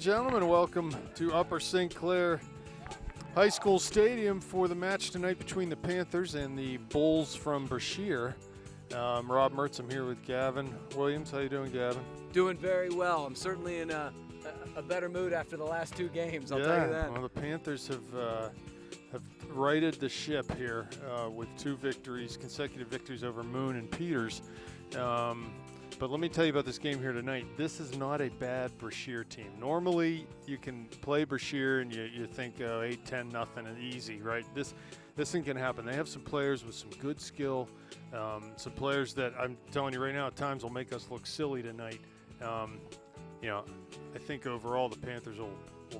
gentlemen, welcome to Upper St. Clair High School Stadium for the match tonight between the Panthers and the Bulls from Brashear. Rob Mertz, I'm here with Gavin Williams. How you doing, Gavin? Doing very well. I'm certainly in a better mood after the last two games, I'll tell you that. Well, the Panthers have righted the ship here with two victories, consecutive victories over Moon and Peters. But let me tell you about this game here tonight. This is not a bad Brashear team. Normally, you can play Brashear and you think, oh, 8-10, nothing, and easy, right? This thing can happen. They have some players with some good skill, some players that I'm telling you right now at times will make us look silly tonight. I think overall the Panthers will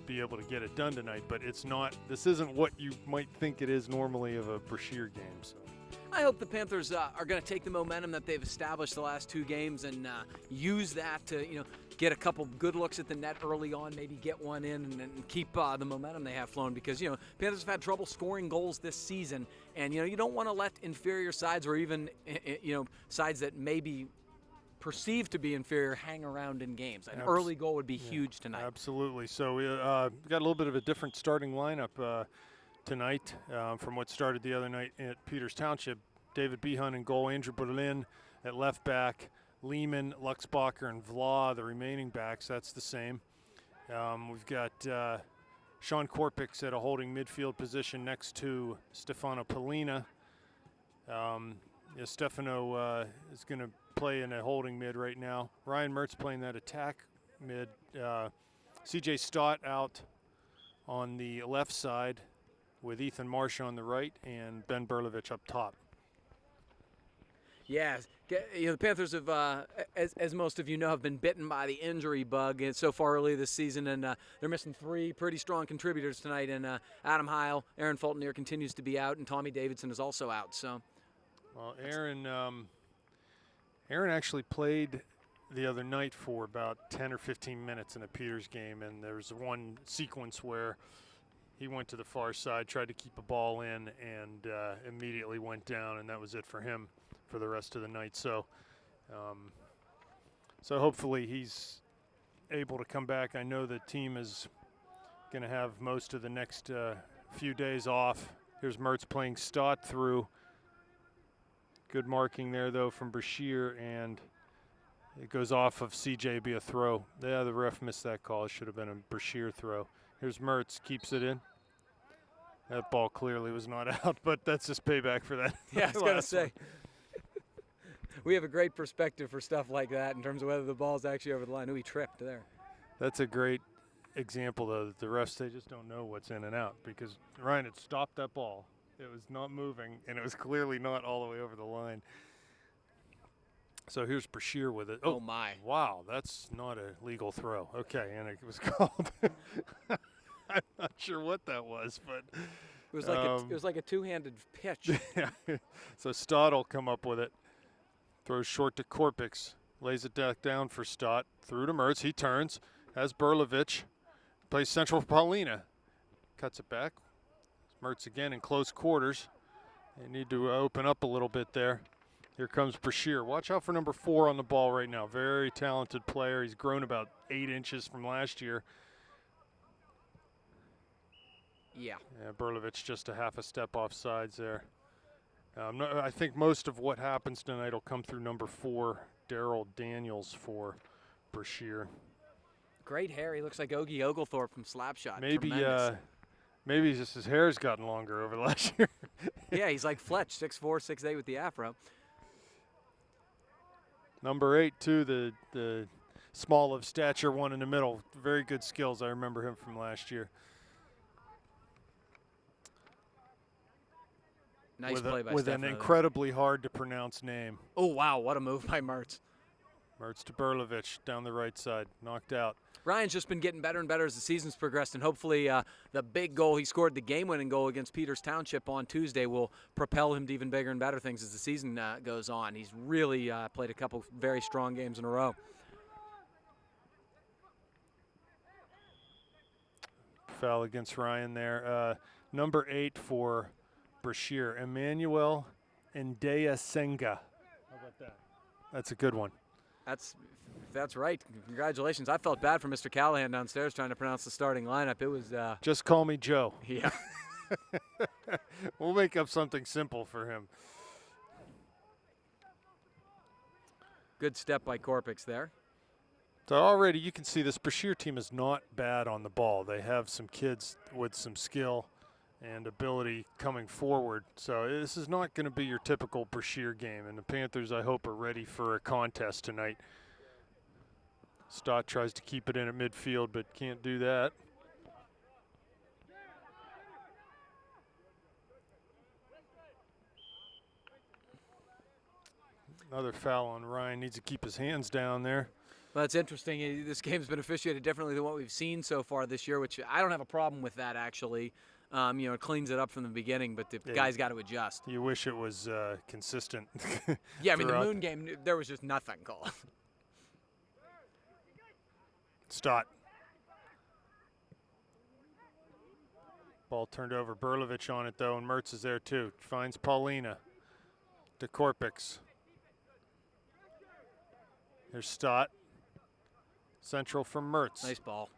be able to get it done tonight, but this isn't what you might think it is normally of a Brashear game. So. I hope the Panthers are going to take the momentum that they've established the last two games and use that to, get a couple good looks at the net early on, maybe get one in and keep the momentum they have flowing because, Panthers have had trouble scoring goals this season. And, you don't want to let inferior sides or even, sides that may be perceived to be inferior hang around in games. An early goal would be huge tonight. Absolutely. So we got a little bit of a different starting lineup tonight from what started the other night at Peters Township. David Behun in goal, Andrew Berlin at left back, Lehman, Luxbacher, and Vla, the remaining backs. That's the same. We've got Sean Korpix at a holding midfield position next to Stefano Polina. Stefano is going to play in a holding mid right now. Ryan Mertz playing that attack mid. CJ Stott out on the left side with Ethan Marsh on the right and Ben Berlovich up top. Yeah, the Panthers have, as most of you know, have been bitten by the injury bug so far early this season, and they're missing three pretty strong contributors tonight. And Adam Heil, Aaron Fultonier continues to be out, and Tommy Davidson is also out. So, well, Aaron actually played the other night for about 10 or 15 minutes in a Peters game, and there was one sequence where he went to the far side, tried to keep a ball in, and immediately went down, and that was it for him for the rest of the night. So hopefully he's able to come back. I know the team is going to have most of the next few days off. Here's Mertz playing Stott through. Good marking there, though, from Brashear, and it goes off of CJ, be a throw. Yeah, the ref missed that call. It should have been a Brashear throw. Here's Mertz, keeps it in. That ball clearly was not out, but that's just payback for that. Yeah, I was going to say. We have a great perspective for stuff like that in terms of whether the ball's actually over the line. Who he tripped there. That's a great example, though, that the refs, they just don't know what's in and out because Ryan had stopped that ball. It was not moving, and it was clearly not all the way over the line. So here's Brashear with it. Oh, my. Wow, that's not a legal throw. Okay, and it was called. I'm not sure what that was, but it was like a two-handed pitch. Yeah. So Stott will come up with it. Throws short to Korpix. Lays it down for Stott. Through to Mertz. He turns. Has Berlovich. Plays central for Paulina. Cuts it back. Mertz again in close quarters. They need to open up a little bit there. Here comes Brashear. Watch out for number 4 on the ball right now. Very talented player. He's grown about 8 inches from last year. Yeah. Berlovich just a half a step off sides there. I think most of what happens tonight will come through number 4, Daryl Daniels for Brashear. Great hair. He looks like Ogie Oglethorpe from Slapshot. Maybe just his hair's gotten longer over the last year. Yeah, he's like Fletch, 6'4", 6'8" with the afro. Number 8, too, the small of stature one in the middle. Very good skills. I remember him from last year. Nice play by with an incredibly hard to pronounce name. Oh, wow, what a move by Mertz. Mertz to Berlovich down the right side, knocked out. Ryan's just been getting better and better as the season's progressed, and hopefully the big goal he scored, the game-winning goal against Peters Township on Tuesday, will propel him to even bigger and better things as the season goes on. He's really played a couple very strong games in a row. Foul against Ryan there. Number 8 for Brashear, Emmanuel Ndea Senga. How about that? That's a good one. That's right. Congratulations. I felt bad for Mr. Callahan downstairs trying to pronounce the starting lineup. It was Just call me Joe. yeah. We'll make up something simple for him. Good step by Korpix there. So already you can see this Brashear team is not bad on the ball. They have some kids with some skill and ability coming forward. So this is not going to be your typical Brashear game. And the Panthers, I hope, are ready for a contest tonight. Stott tries to keep it in at midfield, but can't do that. Another foul on Ryan. Needs to keep his hands down there. Well, that's interesting. This game's been officiated differently than what we've seen so far this year, which I don't have a problem with that, actually. It cleans it up from the beginning, but the guys got to adjust. You wish it was consistent. Yeah, I mean, the Moon game, there was just nothing called. Stott. Ball turned over. Berlovich on it, though, and Mertz is there, too. Finds Paulina. To Korpix. Here's Stott. Central from Mertz. Nice ball.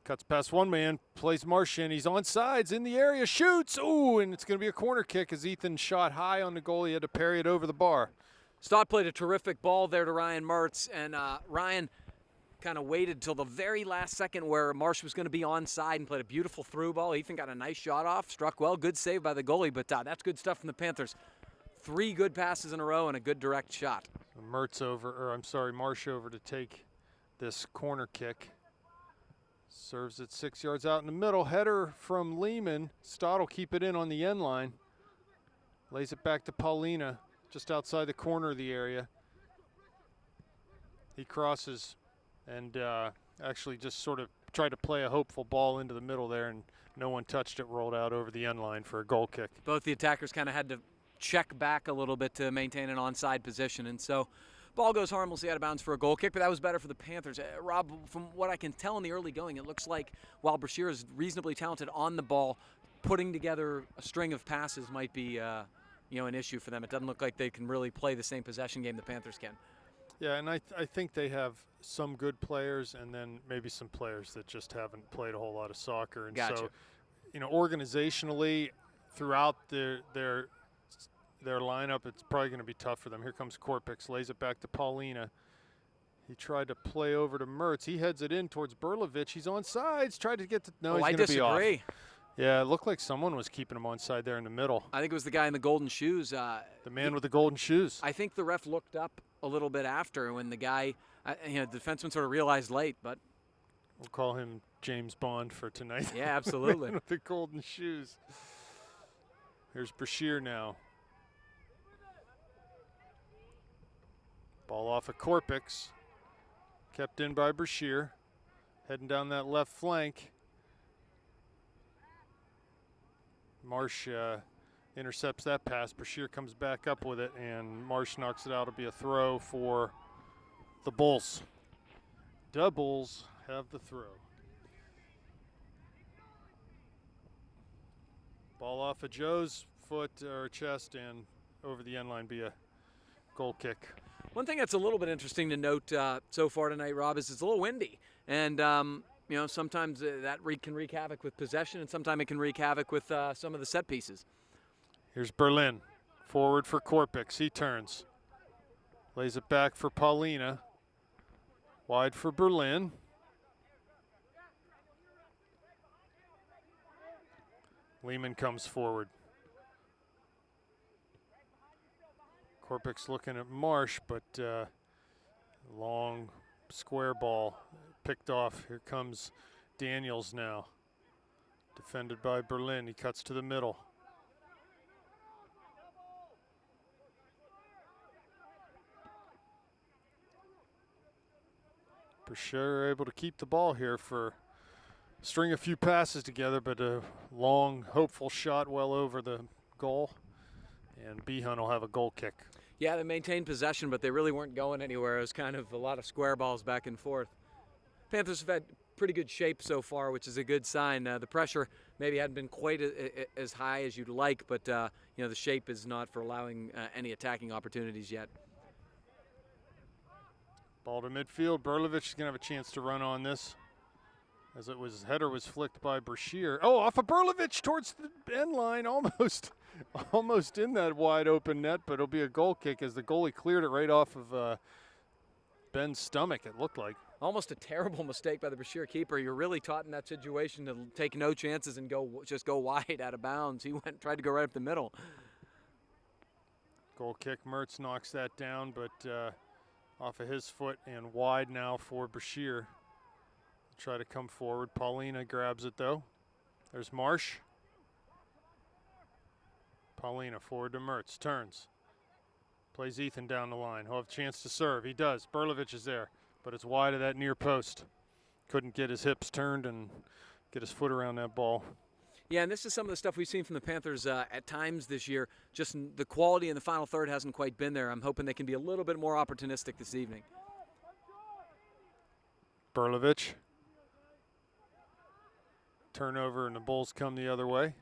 Cuts past one man, plays Martian. He's on sides in the area, shoots. Ooh, and it's going to be a corner kick as Ethan shot high on the goal. He had to parry it over the bar. Stott played a terrific ball there to Ryan Mertz, and Ryan kind of waited till the very last second where Marsh was going to be onside and played a beautiful through ball. Ethan got a nice shot off, struck well, good save by the goalie, but that's good stuff from the Panthers. 3 good passes in a row and a good direct shot. Marsh over to take this corner kick. Serves it 6 yards out in the middle. Header from Lehman. Stott will keep it in on the end line. Lays it back to Paulina, just outside the corner of the area. He crosses and actually just sort of tried to play a hopeful ball into the middle there, and no one touched it, rolled out over the end line for a goal kick. Both the attackers kind of had to check back a little bit to maintain an onside position, and so ball goes harmlessly out of bounds for a goal kick, but that was better for the Panthers. Rob, from what I can tell in the early going, it looks like while Brashear is reasonably talented on the ball, putting together a string of passes might be an issue for them. It doesn't look like they can really play the same possession game the Panthers can. Yeah, and I think they have some good players and then maybe some players that just haven't played a whole lot of soccer. And Gotcha. so, organizationally throughout their lineup, it's probably going to be tough for them. Here comes Korpix, lays it back to Paulina. He tried to play over to Mertz. He heads it in towards Berlovich. He's on sides, tried to get to – no, he's going to be off. I disagree. Yeah, it looked like someone was keeping him on side there in the middle. I think it was the guy in the golden shoes. The man with the golden shoes. I think the ref looked up a little bit after when the guy, the defenseman sort of realized late, but we'll call him James Bond for tonight. Yeah, absolutely. With the golden shoes. Here's Brashear now. Ball off of Korpix. Kept in by Brashear. Heading down that left flank. Marsh intercepts that pass. Brashear comes back up with it, and Marsh knocks it out. It'll be a throw for the Bulls. The Bulls have the throw. Ball off of Joe's foot or chest and over the end line, be a goal kick. One thing that's a little bit interesting to note so far tonight, Rob, is it's a little windy. And, sometimes that can wreak havoc with possession, and sometimes it can wreak havoc with some of the set pieces. Here's Berlin. Forward for Korpix. He turns. Lays it back for Paulina. Wide for Berlin. Lehman comes forward. Korpix looking at Marsh, but long square ball picked off. Here comes Daniels now. Defended by Berlin. He cuts to the middle. Brashear able to keep the ball here for string a few passes together, but a long, hopeful shot well over the goal. And Behan will have a goal kick. Yeah, they maintained possession, but they really weren't going anywhere. It was kind of a lot of square balls back and forth. Panthers have had pretty good shape so far, which is a good sign. The pressure maybe hadn't been quite as high as you'd like, but the shape is not for allowing any attacking opportunities yet. Ball to midfield. Berlovich is going to have a chance to run on this, as header was flicked by Brashear. Oh, off of Berlovich towards the end line, almost in that wide open net, but it'll be a goal kick as the goalie cleared it right off of Ben's stomach, it looked like. Almost a terrible mistake by the Brashear keeper. You're really taught in that situation to take no chances and just go wide out of bounds. He tried to go right up the middle. Goal kick. Mertz knocks that down, but off of his foot and wide now for Brashear. Try to come forward. Paulina grabs it though. There's Marsh. Paulina forward to Mertz. Turns. Plays Ethan down the line. He'll have a chance to serve. He does. Berlovich is there, but it's wide of that near post. Couldn't get his hips turned and get his foot around that ball. Yeah, and this is some of the stuff we've seen from the Panthers at times this year. Just the quality in the final third hasn't quite been there. I'm hoping they can be a little bit more opportunistic this evening. Berlovich. Turnover, and the Bulls come the other way.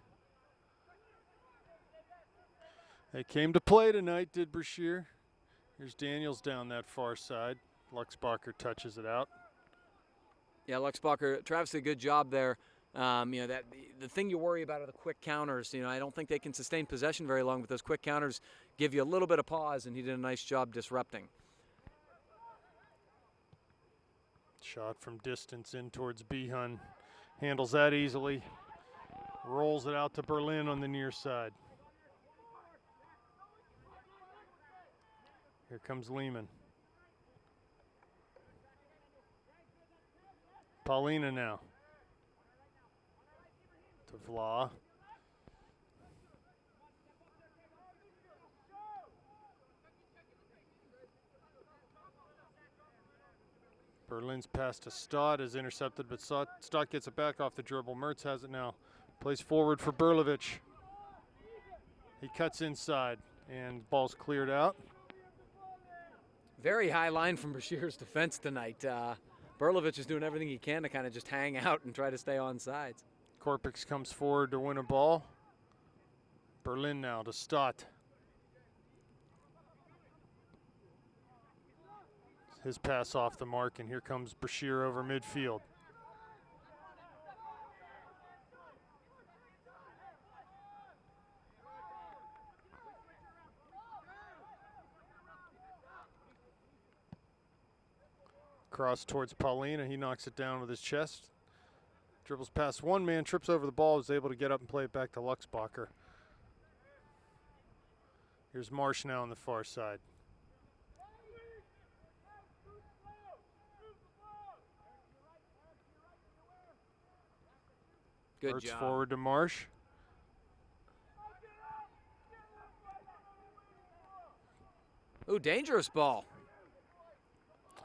They came to play tonight, did Brashear. Here's Daniels down that far side. Luxbacher touches it out. Yeah, Luxbacher, Travis did a good job there. That the thing you worry about are the quick counters. I don't think they can sustain possession very long, but those quick counters give you a little bit of pause, and he did a nice job disrupting. Shot from distance in towards Behun. Handles that easily. Rolls it out to Berlin on the near side. Here comes Lehman. Paulina now. To Vla. Berlin's pass to Stott is intercepted, but Stott gets it back off the dribble. Mertz has it now. Plays forward for Berlovich. He cuts inside, and ball's cleared out. Very high line from Brashear's defense tonight. Berlovich is doing everything he can to kind of just hang out and try to stay on sides. Korpix comes forward to win a ball. Berlin now to Stott. His pass off the mark, and here comes Brashear over midfield. Cross towards Paulina. He knocks it down with his chest. Dribbles past one man, trips over the ball, is able to get up and play it back to Luxbacher. Here's Marsh now on the far side. Good Mertz job. Forward to Marsh. Ooh, dangerous ball.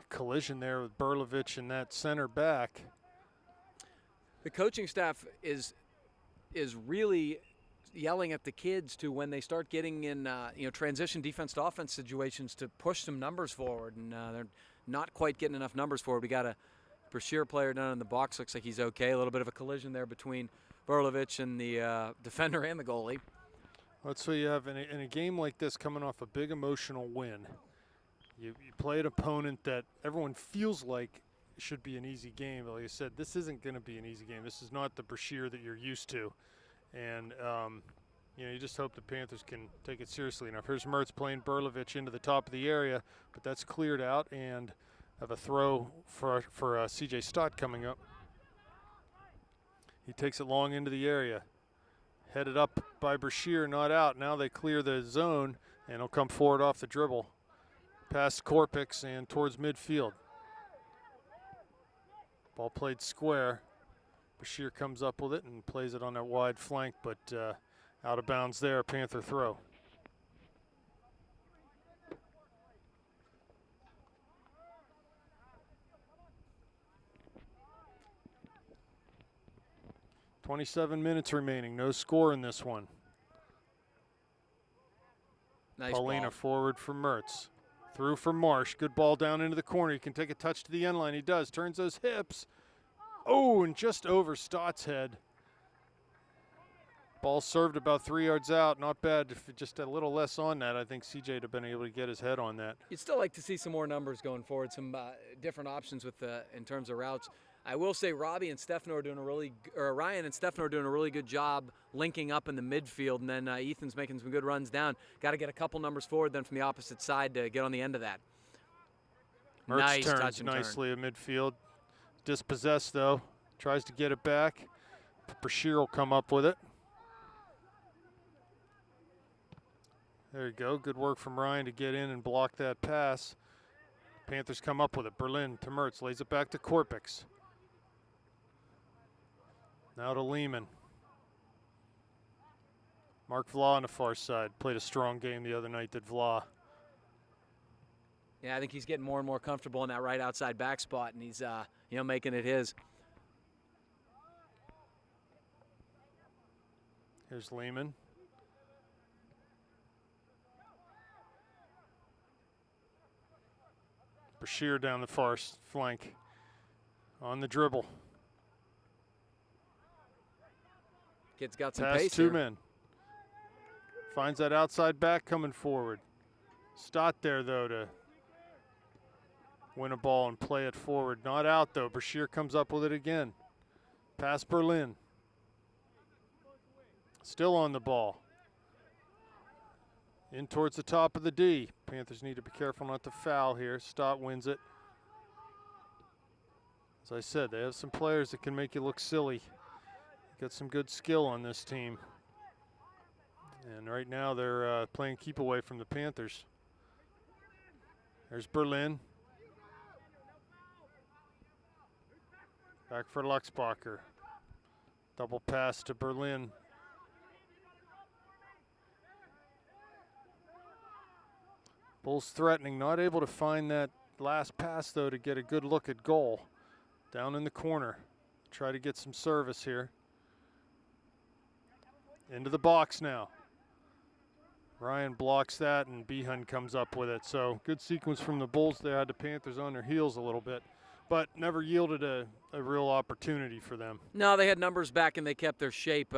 Collision there with Berlovich and that center back. The coaching staff is really yelling at the kids to, when they start getting in transition defense to offense situations, to push some numbers forward, and they're not quite getting enough numbers forward. We got a Brashear player down in the box. Looks like he's okay. A little bit of a collision there between Berlovich and the defender and the goalie. That's what you have in a game like this, coming off a big emotional win. You play an opponent that everyone feels like should be an easy game. But like I said, this isn't going to be an easy game. This is not the Brashear that you're used to. And, you just hope the Panthers can take it seriously enough. Here's Mertz playing Berlovich into the top of the area, but that's cleared out, and have a throw for C.J. Stott coming up. He takes it long into the area. Headed up by Brashear, not out. Now they clear the zone, and he'll come forward off the dribble. Past Korpix and towards midfield. Ball played square. Brashear comes up with it and plays it on that wide flank, but out of bounds there, Panther throw. .27 minutes remaining, no score in this one. Nice Paulina ball. forward for Mertz. Through for Marsh. Good ball down into the corner. He can take a touch to the end line. He does. Turns those hips. Oh, and just over Stott's head. Ball served about 3 yards out. Not bad. If just a little less on that, I think CJ would have been able to get his head on that. You'd still like to see some more numbers going forward, some different options with in terms of routes. I will say Ryan and Stefano are doing a really good job linking up in the midfield, and then Ethan's making some good runs down. Got to get a couple numbers forward then from the opposite side to get on the end of that. Mertz Nice turns touch and nicely at midfield. Dispossessed though. Tries to get it back. Brashear will come up with it. There you go. Good work from Ryan to get in and block that pass. Panthers come up with it. Berlin to Mertz. Lays it back to Korpix. Now to Lehman. Mark Vla on the far side. Played a strong game the other night, did Vla. Yeah, I think he's getting more and more comfortable in that right outside back spot, and he's making it his. Here's Lehman. Brashear down the far flank on the dribble. Kid's got some Pass pace two here. men. Finds that outside back coming forward. Stott there though to win a ball and play it forward. Not out though. Brashear comes up with it again. Pass Berlin. Still on the ball. In towards the top of the D. Panthers need to be careful not to foul here. Stott wins it. As I said, they have some players that can make you look silly. Got some good skill on this team. And right now they're playing keep away from the Panthers. There's Berlin. Back for Luxbacher. Double pass to Berlin. Bulls threatening, not able to find that last pass though to get a good look at goal. Down in the corner. Try to get some service here. Into the box now. Ryan blocks that and Behan comes up with it. So good sequence from the Bulls. They had the Panthers on their heels a little bit, but never yielded a real opportunity for them. No, they had numbers back and they kept their shape.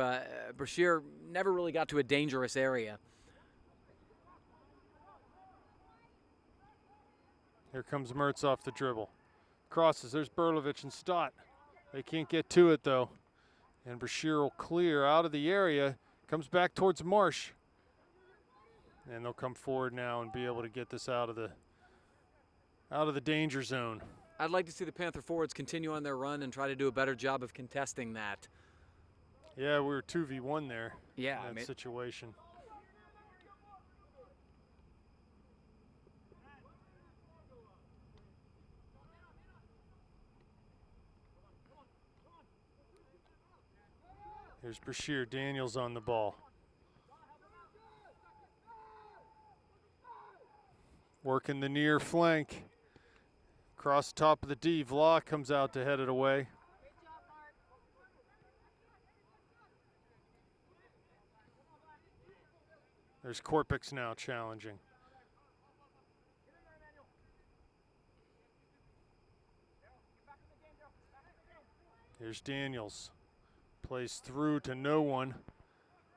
Brashear never really got to a dangerous area. Here comes Mertz off the dribble. Crosses, there's Berlovich and Stott. They can't get to it though. And Brashear will clear out of the area. Comes back towards Marsh. And they'll come forward now and be able to get this out of the danger zone. I'd like to see the Panther forwards continue on their run and try to do a better job of contesting that. Yeah, we were 2v1 there. Yeah, in that situation. Here's Brashear. Daniels on the ball. Working the near flank. Across the top of the D. Vla comes out to head it away. There's Korpix now challenging. Here's Daniels. Plays through to no one.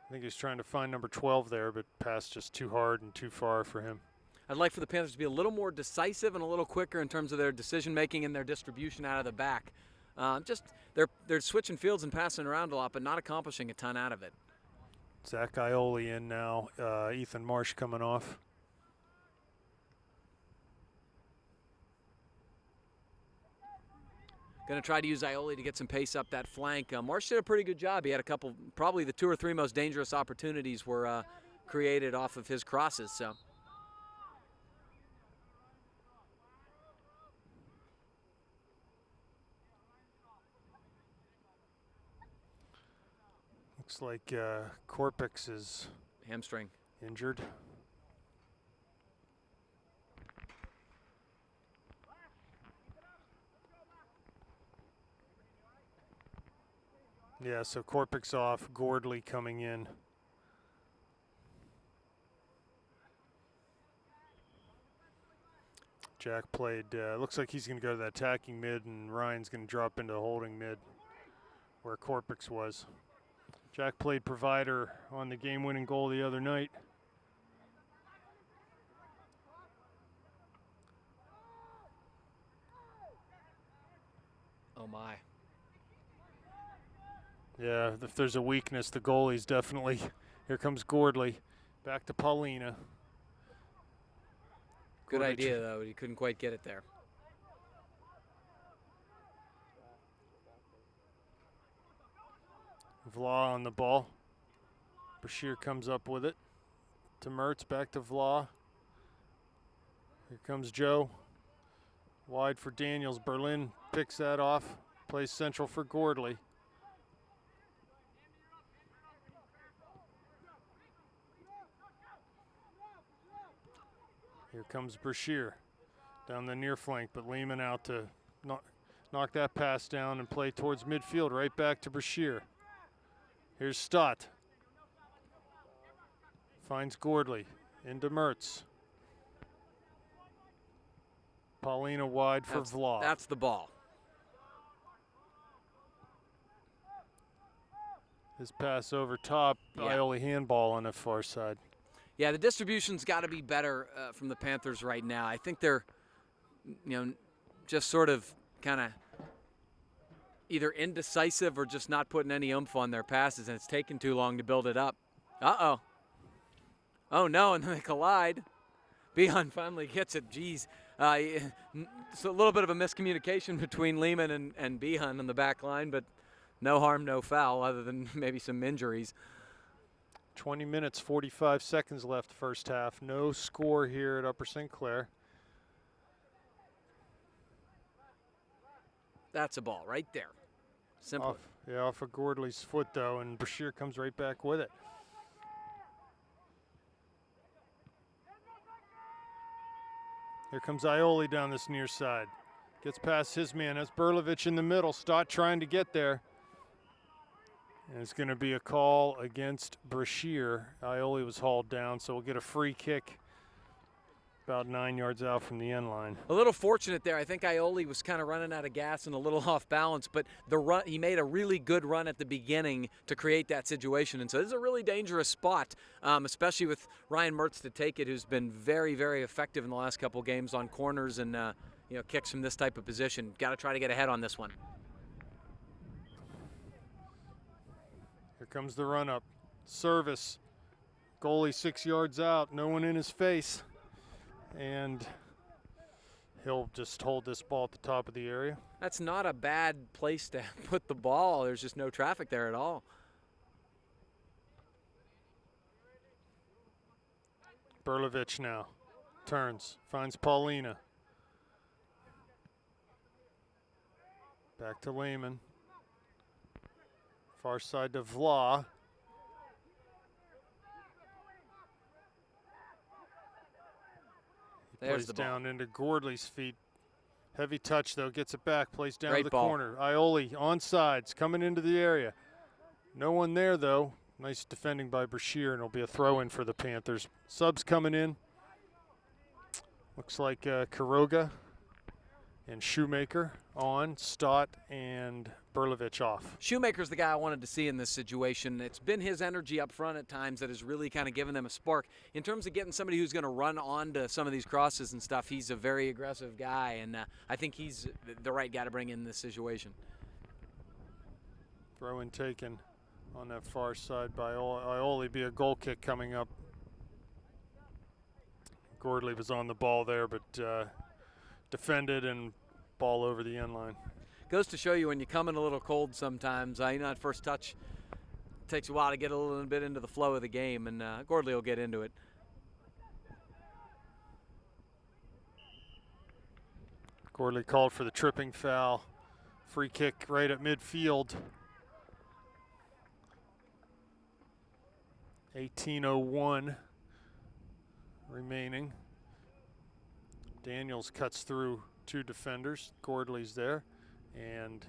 I think he's trying to find number 12 there, but pass just too hard and too far for him. I'd like for the Panthers to be a little more decisive and a little quicker in terms of their decision-making and their distribution out of the back. They're switching fields and passing around a lot, but not accomplishing a ton out of it. Zach Ioli in now. Ethan Marsh coming off. Going to try to use Ioli to get some pace up that flank. Marsh did a pretty good job. He had a couple, probably the 2 or 3 most dangerous opportunities were created off of his crosses. So. Looks like Korpix is hamstring injured. Yeah, so Korpix off, Gordley coming in. Jack played, looks like he's going to go to the attacking mid, and Ryan's going to drop into holding mid where Korpix was. Jack played provider on the game-winning goal the other night. Oh, my. Yeah, if there's a weakness, the goalie's definitely. Here comes Gordley. Back to Paulina. Good idea, though. He couldn't quite get it there. Vla on the ball. Brashear comes up with it to Mertz, back to Vla. Here comes Joe. Wide for Daniels. Berlin picks that off. Plays central for Gordley. Here comes Brashear down the near flank, but Lehman out to knock that pass down and play towards midfield, right back to Brashear. Here's Stott. Finds Gordley into Mertz. Paulina wide for Vla. That's the ball. His pass over top, Ioli handball on the far side. Yeah, the distribution's got to be better from the Panthers right now. I think they're, just sort of kind of either indecisive or just not putting any oomph on their passes, and it's taken too long to build it up. Uh-oh. Oh, no, and then they collide. Behan finally gets it. Geez. It's a little bit of a miscommunication between Lehman and Behan on the back line, but no harm, no foul, other than maybe some injuries. 20 minutes, 45 seconds left first half. No score here at Upper St. Clair. That's a ball right there. Simple. Off of Gordley's foot, though, and Brashear comes right back with it. Here comes Ioli down this near side. Gets past his man. That's Berlovich in the middle. Stott trying to get there. And it's going to be a call against Brashear. Ioli was hauled down, so we'll get a free kick about 9 yards out from the end line. A little fortunate there. I think Ioli was kind of running out of gas and a little off balance, but he made a really good run at the beginning to create that situation. And so this is a really dangerous spot, especially with Ryan Mertz to take it, who's been very, very effective in the last couple games on corners and kicks from this type of position. Got to try to get ahead on this one. Here comes the run-up. Service. Goalie 6 yards out. No one in his face. And he'll just hold this ball at the top of the area. That's not a bad place to put the ball. There's just no traffic there at all. Berlovich now. Turns. Finds Paulina. Back to Lehman. Far side to Vla. He plays down into Gordley's feet. Heavy touch, though. Gets it back. Plays down to the corner. Ioli on sides. Coming into the area. No one there, though. Nice defending by Brashear, and it'll be a throw-in for the Panthers. Subs coming in. Looks like Kuroga and Shoemaker on. Stott and Berlovich off. Shoemaker's the guy I wanted to see in this situation. It's been his energy up front at times that has really kind of given them a spark. In terms of getting somebody who's going to run onto some of these crosses and stuff, he's a very aggressive guy, and I think he's the right guy to bring in this situation. Throw-in taken on that far side by Ioli. Be a goal kick coming up. Gordley was on the ball there, but defended and ball over the end line. Goes to show you when you come in a little cold sometimes. That first touch takes a while to get a little bit into the flow of the game, and Gordley will get into it. Gordley called for the tripping foul. Free kick right at midfield. 18:01 remaining. Daniels cuts through two defenders. Gordley's there. And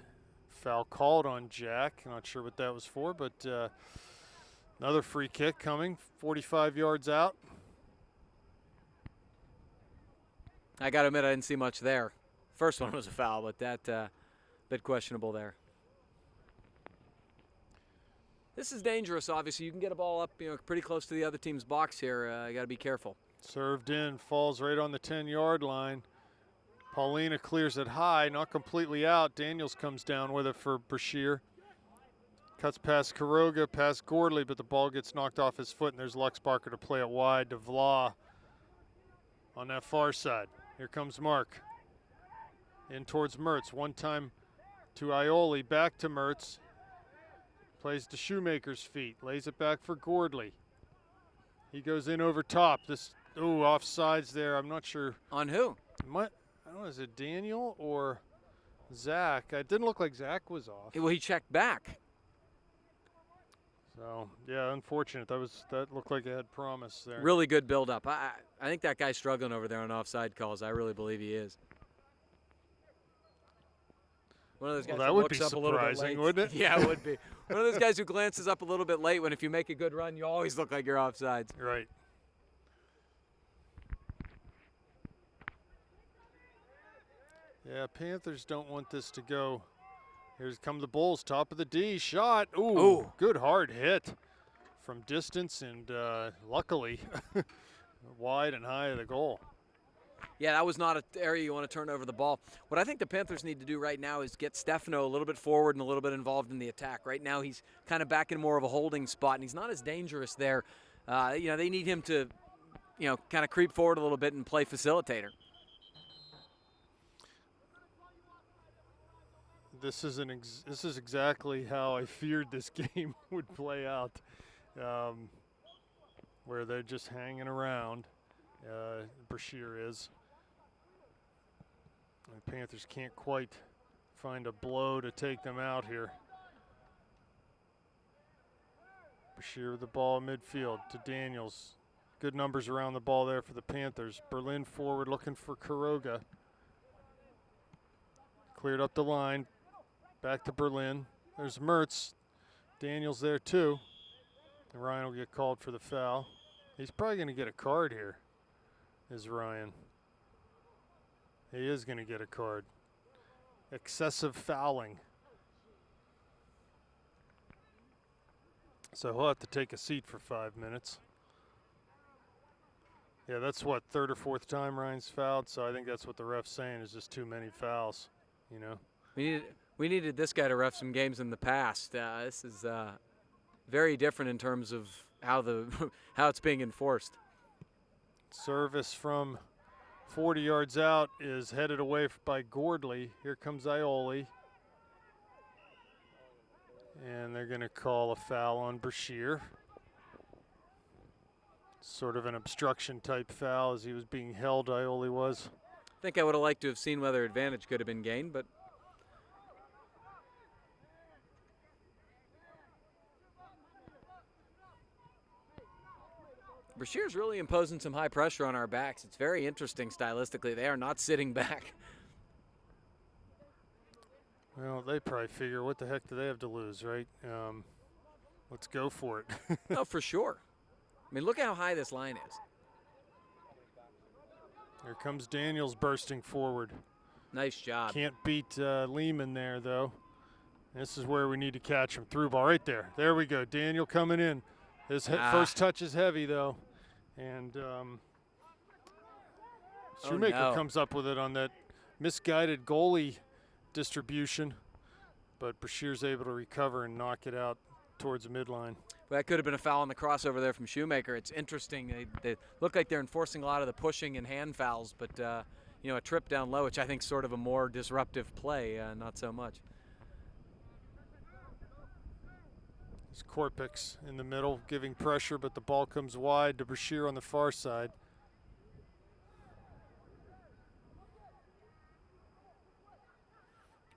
foul called on Jack. Not sure what that was for, but another free kick coming, 45 yards out. I got to admit, I didn't see much there. First one was a foul, but that bit questionable there. This is dangerous, obviously. You can get a ball up, pretty close to the other team's box here. You got to be careful. Served in, falls right on the 10-yard line. Paulina clears it high, not completely out. Daniels comes down with it for Brashear. Cuts past Karoga, past Gordley, but the ball gets knocked off his foot, and there's Luxbarker to play it wide to Vla on that far side. Here comes Mark. In towards Mertz. One time to Ioli, back to Mertz. Plays to Shoemaker's feet, lays it back for Gordley. He goes in over top. Offsides there. I'm not sure. On who? I don't know, is it Daniel or Zach? It didn't look like Zach was off. Well, he checked back. So, yeah, unfortunate. That looked like it had promise there. Really good build-up. I think that guy's struggling over there on offside calls. I really believe he is. One of those guys that who would looks be up a little bit surprising, late. wouldn't it? Yeah, it would be. One of those guys who glances up a little bit late when if you make a good run, you always look like you're offsides. Right. Yeah, Panthers don't want this to go. Here come the Bulls, top of the D, shot. Ooh. Good hard hit from distance, and luckily wide and high of the goal. Yeah, that was not an area you want to turn over the ball. What I think the Panthers need to do right now is get Stefano a little bit forward and a little bit involved in the attack. Right now he's kind of back in more of a holding spot, and he's not as dangerous there. They need him to, kind of creep forward a little bit and play facilitator. This is exactly how I feared this game would play out, where they're just hanging around. Brashear is. The Panthers can't quite find a blow to take them out here. Brashear with the ball midfield to Daniels. Good numbers around the ball there for the Panthers. Berlin forward looking for Karoga. Cleared up the line. Back to Berlin. There's Mertz. Daniels there too. And Ryan will get called for the foul. He's probably going to get a card here, is Ryan. He is going to get a card. Excessive fouling. So he'll have to take a seat for 5 minutes. Yeah, that's what, third or fourth time Ryan's fouled, so I think that's what the ref's saying is just too many fouls, We needed this guy to ref some games in the past. This is very different in terms of how it's being enforced. Service from 40 yards out is headed away by Gordley. Here comes Ioli. And they're going to call a foul on Brashear. Sort of an obstruction type foul as he was being held, Ioli was. I think I would have liked to have seen whether advantage could have been gained, but Brashear's really imposing some high pressure on our backs. It's very interesting stylistically. They are not sitting back. Well, they probably figure, what the heck do they have to lose, right? Let's go for it. Oh, for sure. I mean, look how high this line is. Here comes Daniels bursting forward. Nice job. Can't beat Lehman there, though. This is where we need to catch him. Through ball right there. There we go. Daniel coming in. His first touch is heavy, though. And Shoemaker comes up with it on that misguided goalie distribution. But Brashear's able to recover and knock it out towards the midline. Well, that could have been a foul on the crossover there from Shoemaker. It's interesting. They look like they're enforcing a lot of the pushing and hand fouls, but a trip down low, which I think is sort of a more disruptive play, not so much. It's Korpix in the middle giving pressure, but the ball comes wide to Brashear on the far side.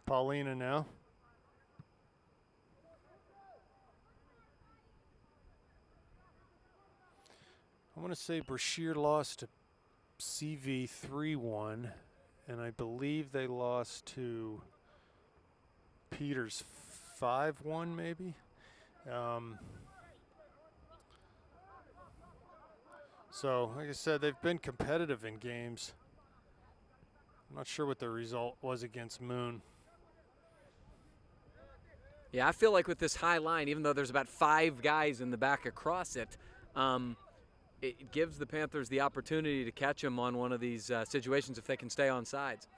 Paulina now. I want to say Brashear lost to CV 3-1, and I believe they lost to Peters 5-1 maybe. So, like I said, they've been competitive in games. I'm not sure what the result was against Moon. Yeah, I feel like with this high line, even though there's about 5 guys in the back across it, it gives the Panthers the opportunity to catch them on one of these situations if they can stay on sides.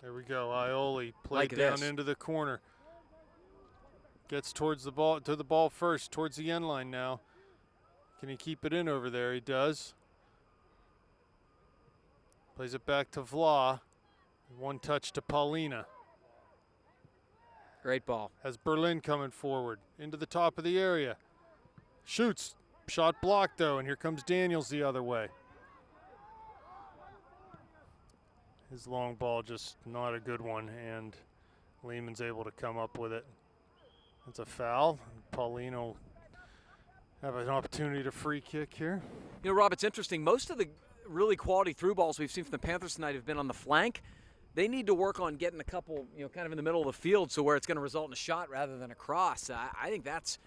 There we go. Ioli played Like down this. into the corner. Gets towards the ball first, towards the end line now. Can he keep it in over there? He does. Plays it back to Vla. One touch to Paulina. Great ball. Has Berlin coming forward into the top of the area. Shoots. Shot blocked though, and here comes Daniels the other way. His long ball just not a good one, and Lehman's able to come up with it. It's a foul. Paulino will have an opportunity to free kick here. You know, Rob, it's interesting. Most of the really quality through balls we've seen from the Panthers tonight have been on the flank. They need to work on getting a couple, kind of in the middle of the field, so where it's going to result in a shot rather than a cross. I think that's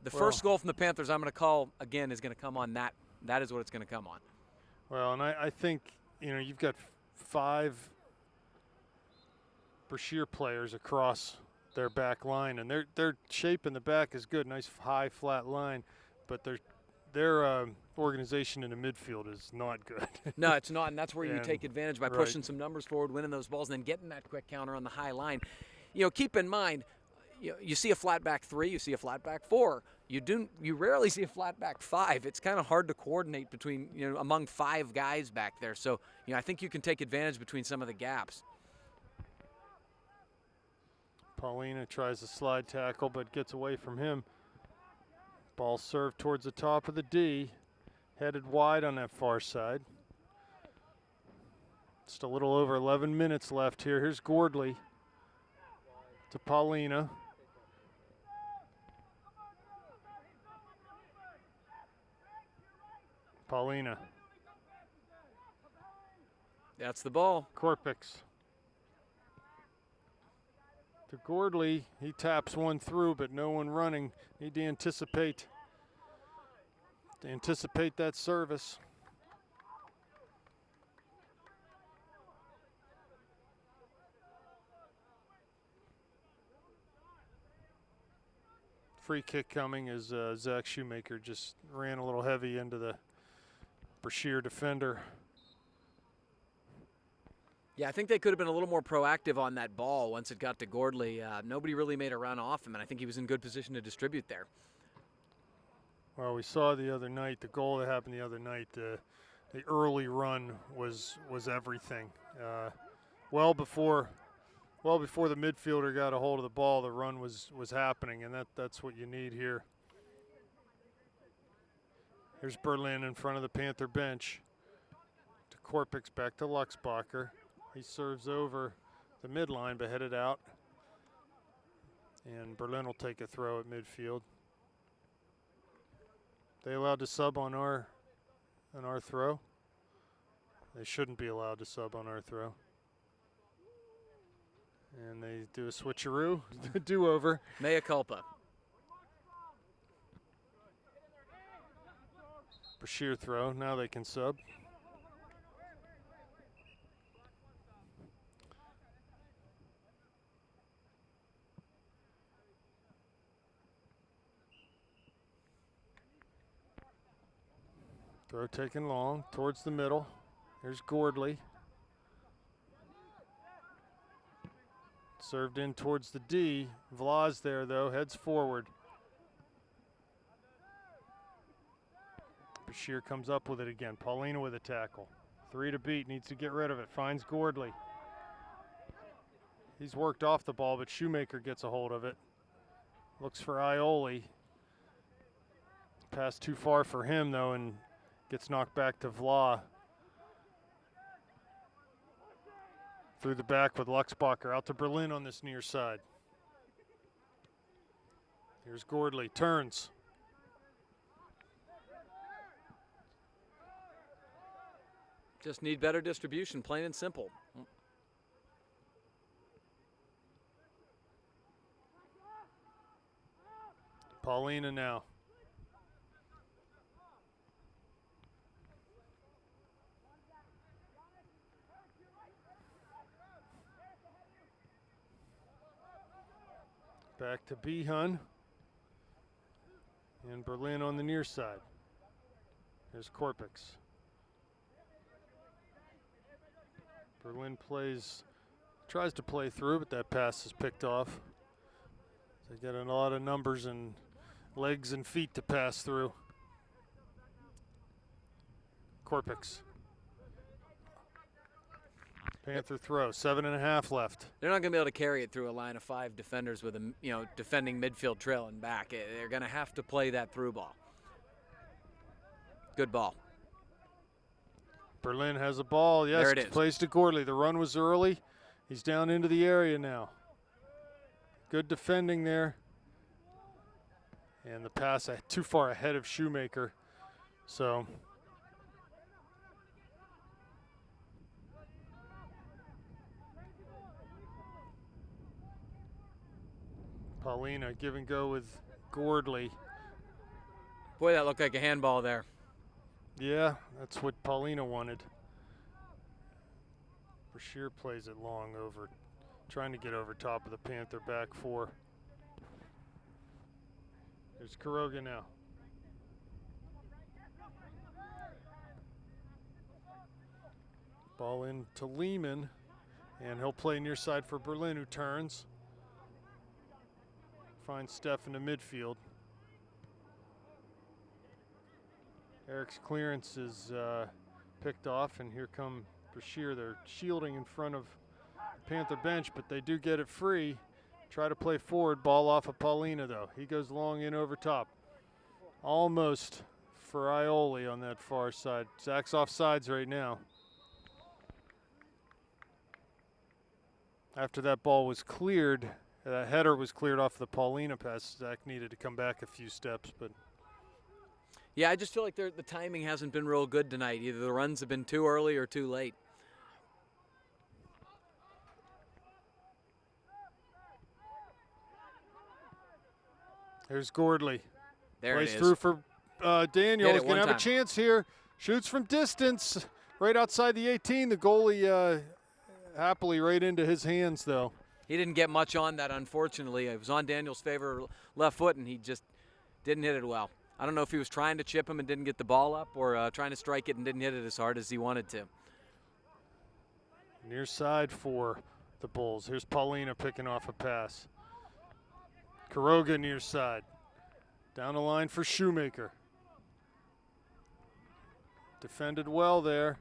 the first goal from the Panthers I'm going to call, again, is going to come on that. That is what it's going to come on. Well, and I think, you've got 5 Brashear players across their back line, and their shape in the back is good. Nice high flat line, but their organization in the midfield is not good. No, it's not, and that's where you take advantage by pushing some numbers forward, winning those balls, and then getting that quick counter on the high line. Keep in mind, you see a flat back 3, you see a flat back 4. You rarely see a flat back 5. It's kind of hard to coordinate between among 5 guys back there. So I think you can take advantage between some of the gaps. Paulina tries a slide tackle but gets away from him. Ball served towards the top of the D, headed wide on that far side. Just a little over 11 minutes left here. Here's Gordley to Paulina. Paulina. That's the ball. Korpix. To Gordley, he taps one through, but no one running. Need to anticipate that service. Free kick coming as Zach Shoemaker just ran a little heavy into the Brashear defender. Yeah, I think they could have been a little more proactive on that ball once it got to Gordley. Nobody really made a run off him, and I think he was in good position to distribute there. Well, we saw the other night, the goal that happened the other night, the early run was everything. Well before the midfielder got a hold of the ball, the run was happening, and that's what you need here. Here's Berlin in front of the Panther bench. To Korpix, back to Luxbacher. He serves over the midline, but headed out. And Berlin will take a throw at midfield. They allowed to sub on our throw? They shouldn't be allowed to sub on our throw. And they do a switcheroo, do-over. Mea culpa. Brashear throw, now they can sub. Throw taken long, towards the middle. Here's Gordley. Served in towards the D. Vla's there though, heads forward. Brashear comes up with it again. Paulina with a tackle. 3 to beat, needs to get rid of it. Finds Gordley. He's worked off the ball, but Shoemaker gets a hold of it. Looks for Ioli. Pass too far for him though, and gets knocked back to Vla. Through the back with Luxbacher, out to Berlin on this near side. Here's Gordley, turns. Just need better distribution, plain and simple. Paulina now. Back to Behun. And Berlin on the near side. There's Korpix. Berlin tries to play through, but that pass is picked off. They got a lot of numbers and legs and feet to pass through. Korpix. Panther throw, 7.5 left. They're not going to be able to carry it through a line of 5 defenders with a defending midfield trail and back. They're going to have to play that through ball. Good ball. Berlin has a ball. Yes, there it is. Plays to Gordley. The run was early. He's down into the area now. Good defending there. And the pass too far ahead of Shoemaker. So Paulina give and go with Gordley. Boy, that looked like a handball there. Yeah, that's what Paulina wanted. Brashear plays it long over, trying to get over top of the Panther back 4. There's Kuroga now. Ball in to Lehman, and he'll play near side for Berlin, who turns. Finds Steph in the midfield. Eric's clearance is picked off, and here come Brashear. They're shielding in front of Panther bench, but they do get it free. Try to play forward, ball off of Paulina though. He goes long in over top. Almost for Ioli on that far side. Zach's off sides right now. After that ball was cleared, that header was cleared off the Paulina pass. Zach needed to come back a few steps, but. Yeah, I just feel like the timing hasn't been real good tonight. Either the runs have been too early or too late. There's Gordley. There Plays it is. through for Daniel. He's going to have time. a chance here. Shoots from distance, right outside the 18. The goalie happily right into his hands, though. He didn't get much on that, unfortunately. It was on Daniel's favor left foot, and he just didn't hit it well. I don't know if he was trying to chip him and didn't get the ball up, or trying to strike it and didn't hit it as hard as he wanted to. Near side for the Bulls. Here's Paulina picking off a pass. Kuroga near side. Down the line for Shoemaker. Defended well there.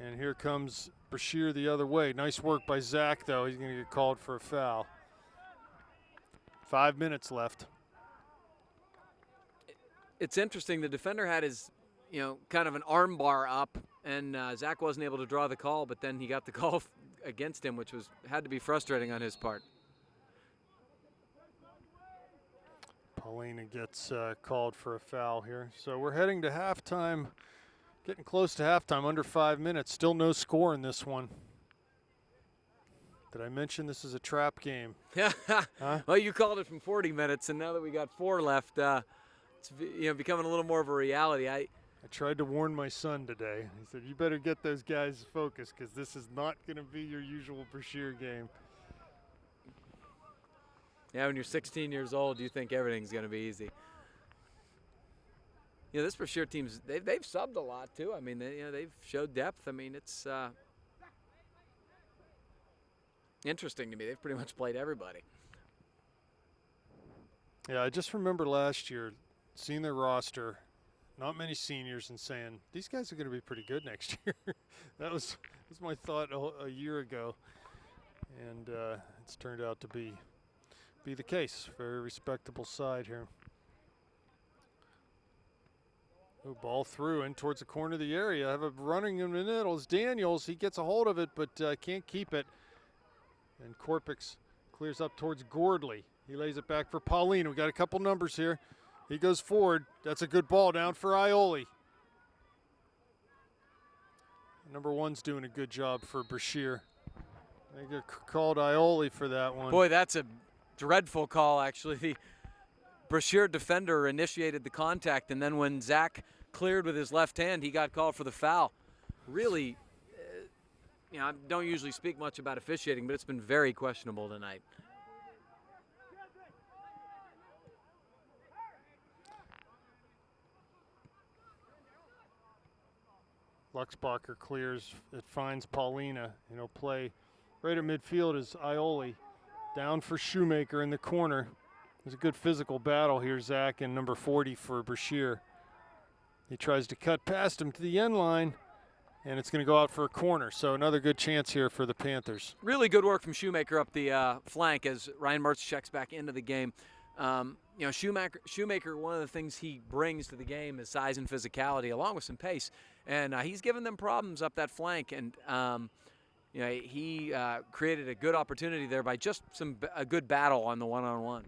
And here comes Brashear the other way. Nice work by Zach, though. He's going to get called for a foul. 5 minutes left. It's interesting. The defender had his, kind of an arm bar up, and Zach wasn't able to draw the call, but then he got the call against him, which had to be frustrating on his part. Paulina gets called for a foul here. So we're heading to halftime, getting close to halftime, under 5 minutes. Still no score in this one. Did I mention this is a trap game? Huh? Well, you called it from 40 minutes, and now that we got 4 left, it's becoming a little more of a reality. I tried to warn my son today. He said, you better get those guys focused because this is not going to be your usual Brashear game. Yeah, when you're 16 years old, you think everything's going to be easy. This Brashear team's they've subbed a lot too. I mean, they've showed depth. I mean, it's interesting to me. They've pretty much played everybody. Yeah, I just remember last year seeing their roster, not many seniors, and saying these guys are going to be pretty good next year. that was my thought a year ago, and it's turned out to be the case. Very respectable side here. Oh, ball through in towards the corner of the area. Have a running in the middle. It's Daniels. He gets a hold of it, but can't keep it. And Korpix clears up towards Gordley. He lays it back for Paulina. We got a couple numbers here. He goes forward. That's a good ball down for Ioli. Number 1's doing a good job for Brashear. They get called Ioli for that one. Boy, that's a dreadful call, actually. The Brashear defender initiated the contact, and then when Zach cleared with his left hand, he got called for the foul. Really, I don't usually speak much about officiating, but it's been very questionable tonight. Luxbacher clears. It finds Paulina. Play right at midfield is Ioli. Down for Shoemaker in the corner. There's a good physical battle here, Zach, and number 40 for Brashear. He tries to cut past him to the end line, and it's going to go out for a corner. So another good chance here for the Panthers. Really good work from Shoemaker up the flank as Ryan Mertz checks back into the game. Shoemaker, one of the things he brings to the game is size and physicality, along with some pace, and he's given them problems up that flank. And he created a good opportunity there by just a good battle on the one-on-one.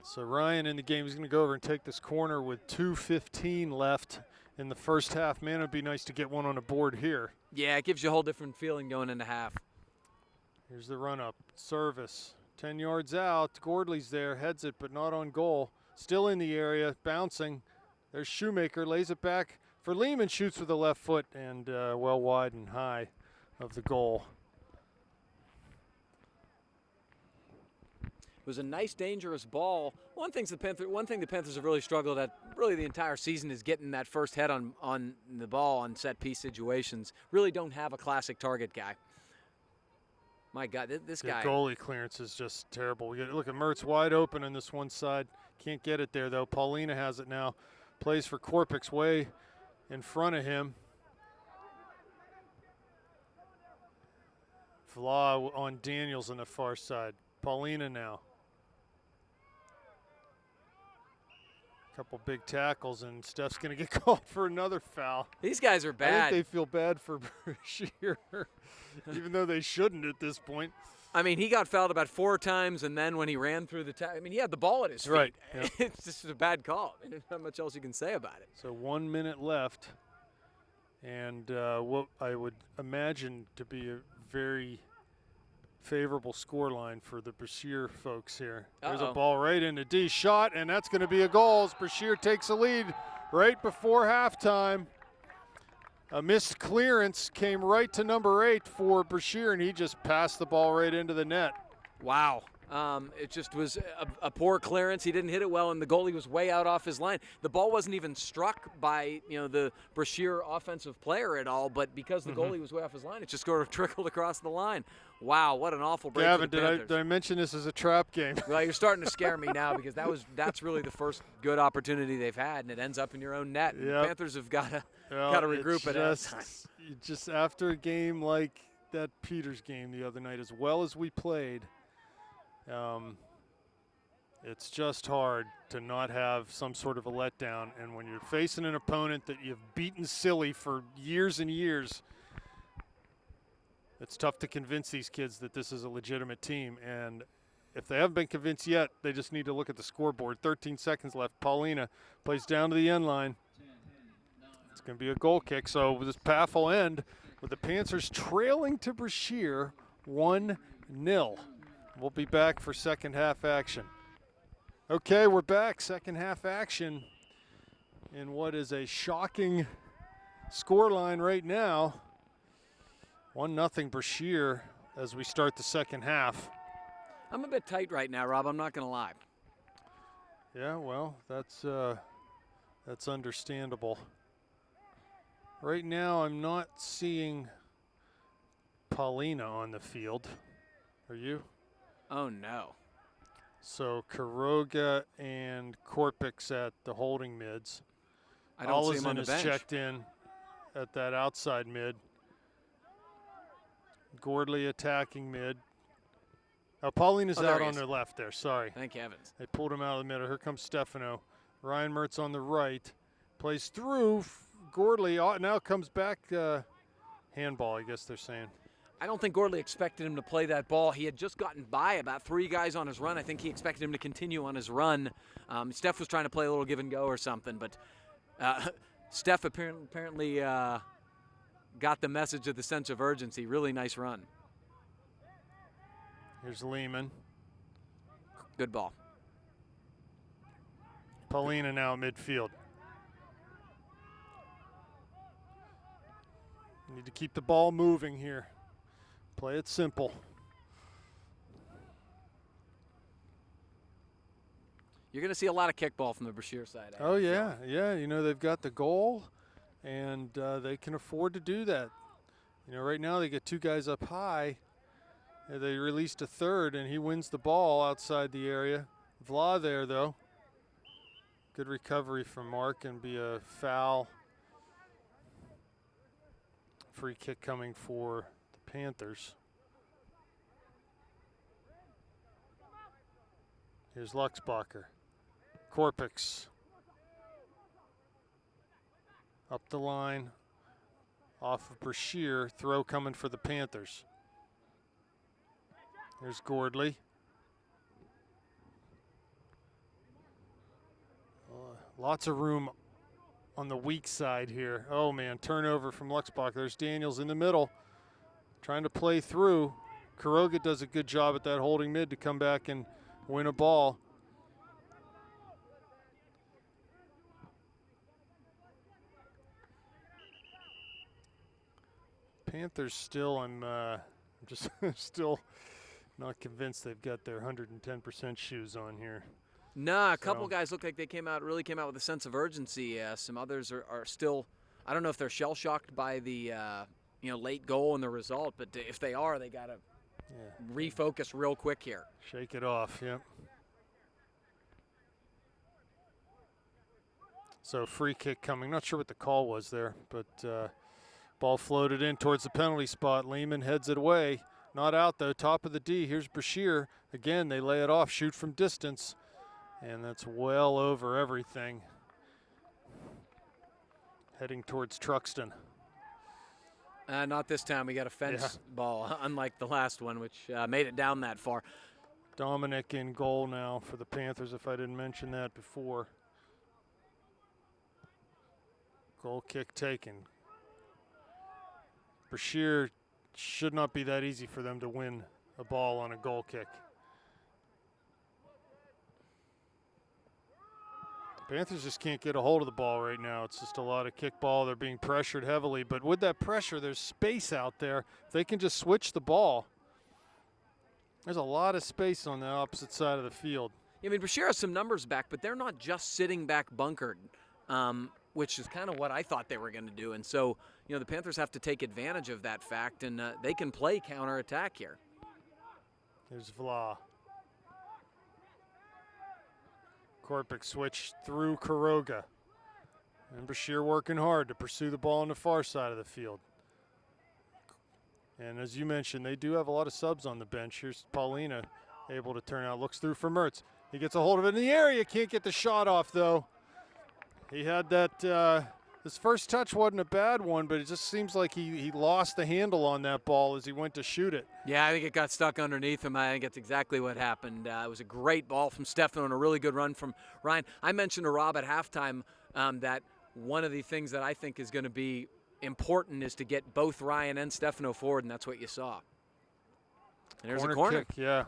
So Ryan in the game is going to go over and take this corner with 2:15 left in the first half. Man, it would be nice to get one on the board here. Yeah, it gives you a whole different feeling going into half. Here's the run-up. Service. 10 yards out. Gordley's there. Heads it, but not on goal. Still in the area. Bouncing. There's Shoemaker. Lays it back for Lehman. Shoots with the left foot and well wide and high of the goal. It was a nice, dangerous ball. One thing the Panthers have really struggled at really the entire season is getting that first head on the ball on set-piece situations. Really don't have a classic target guy. My God, this guy. The goalie clearance is just terrible. Look at Mertz wide open on this one side. Can't get it there, though. Paulina has it now. Plays for Korpik's way in front of him. Flaw on Daniels on the far side. Paulina now. Couple big tackles, and Steph's going to get called for another foul. These guys are bad. I think they feel bad for Brashear, even though they shouldn't at this point. I mean, he got fouled about 4 times, and then when he ran through the he had the ball at his feet. Right. Yep. It's just a bad call. I mean, there's not much else you can say about it. So 1 minute left, and what I would imagine to be a very favorable score line for the Brashear folks here. There's a ball right into D. Shot, and that's going to be a goal as Brashear takes a lead right before halftime. A missed clearance came right to number 8 for Brashear, and he just passed the ball right into the net. Wow. It just was a poor clearance. He didn't hit it well, and the goalie was way out off his line. The ball wasn't even struck by the Brashear offensive player at all, but because the goalie was way off his line, it just sort of trickled across the line. Wow, what an awful break Gavin, for the Panthers. did I mention this as a trap game? Well, you're starting to scare me now because that's really the first good opportunity they've had, and it ends up in your own net. Yep. The Panthers have got to regroup at halftime. Just after a game like that Peters game the other night, as well as we played, it's just hard to not have some sort of a letdown. And when you're facing an opponent that you've beaten silly for years and years, it's tough to convince these kids that this is a legitimate team. And if they haven't been convinced yet, they just need to look at the scoreboard. 13 seconds left. Paulina plays down to the end line. It's going to be a goal kick. So this path will end with the Panthers trailing to Brashear 1-0. We'll be back for second half action. Okay, we're back. Second half action in what is a shocking scoreline right now. 1-0 Brashear as we start the second half. I'm a bit tight right now, Rob. I'm not going to lie. Yeah, well, that's understandable. Right now, I'm not seeing Paulina on the field. Are you? Oh, no. So Karoga and Korpik's at the holding mids. I don't see him on the is bench. Checked in at that outside mid. Gordley attacking mid. Oh, Paulina's out on their left there. Sorry. Thank heavens. They pulled him out of the middle. Here comes Stefano. Ryan Mertz on the right. Plays through. Gordley now comes back. Handball, I guess they're saying. I don't think Gordley expected him to play that ball. He had just gotten by about 3 guys on his run. I think he expected him to continue on his run. Steph was trying to play a little give and go or something, but Steph apparently got the message of the sense of urgency. Really nice run. Here's Lehman. Good ball. Paulina now midfield. Need to keep the ball moving here. Play it simple. You're going to see a lot of kickball from the Brashear side. Oh, yeah. Yeah, they've got the goal, and they can afford to do that. You know, right now they get two guys up high. They released a third, and he wins the ball outside the area. Vla there, though. Good recovery from Mark, and be a foul. Free kick coming for the Panthers. Here's Luxbacher. Korpix. Up the line. Off of Brashear. Throw coming for the Panthers. Here's Gordley. Lots of room on the weak side here. Oh, man, turnover from Luxbacher. There's Daniels in the middle, trying to play through. Quiroga does a good job at that holding mid to come back and win a ball. Panthers still, I'm just still not convinced they've got their 110% shoes on here. Nah, a couple guys look like they really came out with a sense of urgency. Some others are still, I don't know if they're shell-shocked by the late goal and the result, but if they are, they got to refocus real quick here. Shake it off, yep. So free kick coming. Not sure what the call was there, but ball floated in towards the penalty spot. Lehman heads it away. Not out, though. Top of the D. Here's Brashear. Again, they lay it off, shoot from distance. And that's well over everything. Heading towards Truxton. Not this time. We got a fence ball, unlike the last one, which made it down that far. Dominic in goal now for the Panthers, if I didn't mention that before. Goal kick taken. Brashear should not be that easy for them to win a ball on a goal kick. Panthers just can't get a hold of the ball right now. It's just a lot of kick ball. They're being pressured heavily, but with that pressure, there's space out there. If they can just switch the ball, there's a lot of space on the opposite side of the field. I mean, Brashear has some numbers back, but they're not just sitting back bunkered, which is kind of what I thought they were going to do. And so, the Panthers have to take advantage of that fact, and they can play counterattack here. There's Vla. Korpik switch through Quiroga. And Brashear working hard to pursue the ball on the far side of the field. And as you mentioned, they do have a lot of subs on the bench. Here's Paulina able to turn out. Looks through for Mertz. He gets a hold of it in the area. Can't get the shot off, though. He had that, his first touch wasn't a bad one, but it just seems like he lost the handle on that ball as he went to shoot it. Yeah, I think it got stuck underneath him. I think that's exactly what happened. It was a great ball from Stefano and a really good run from Ryan. I mentioned to Rob at halftime that one of the things that I think is going to be important is to get both Ryan and Stefano forward, and that's what you saw. And there's a corner. Kick, yeah.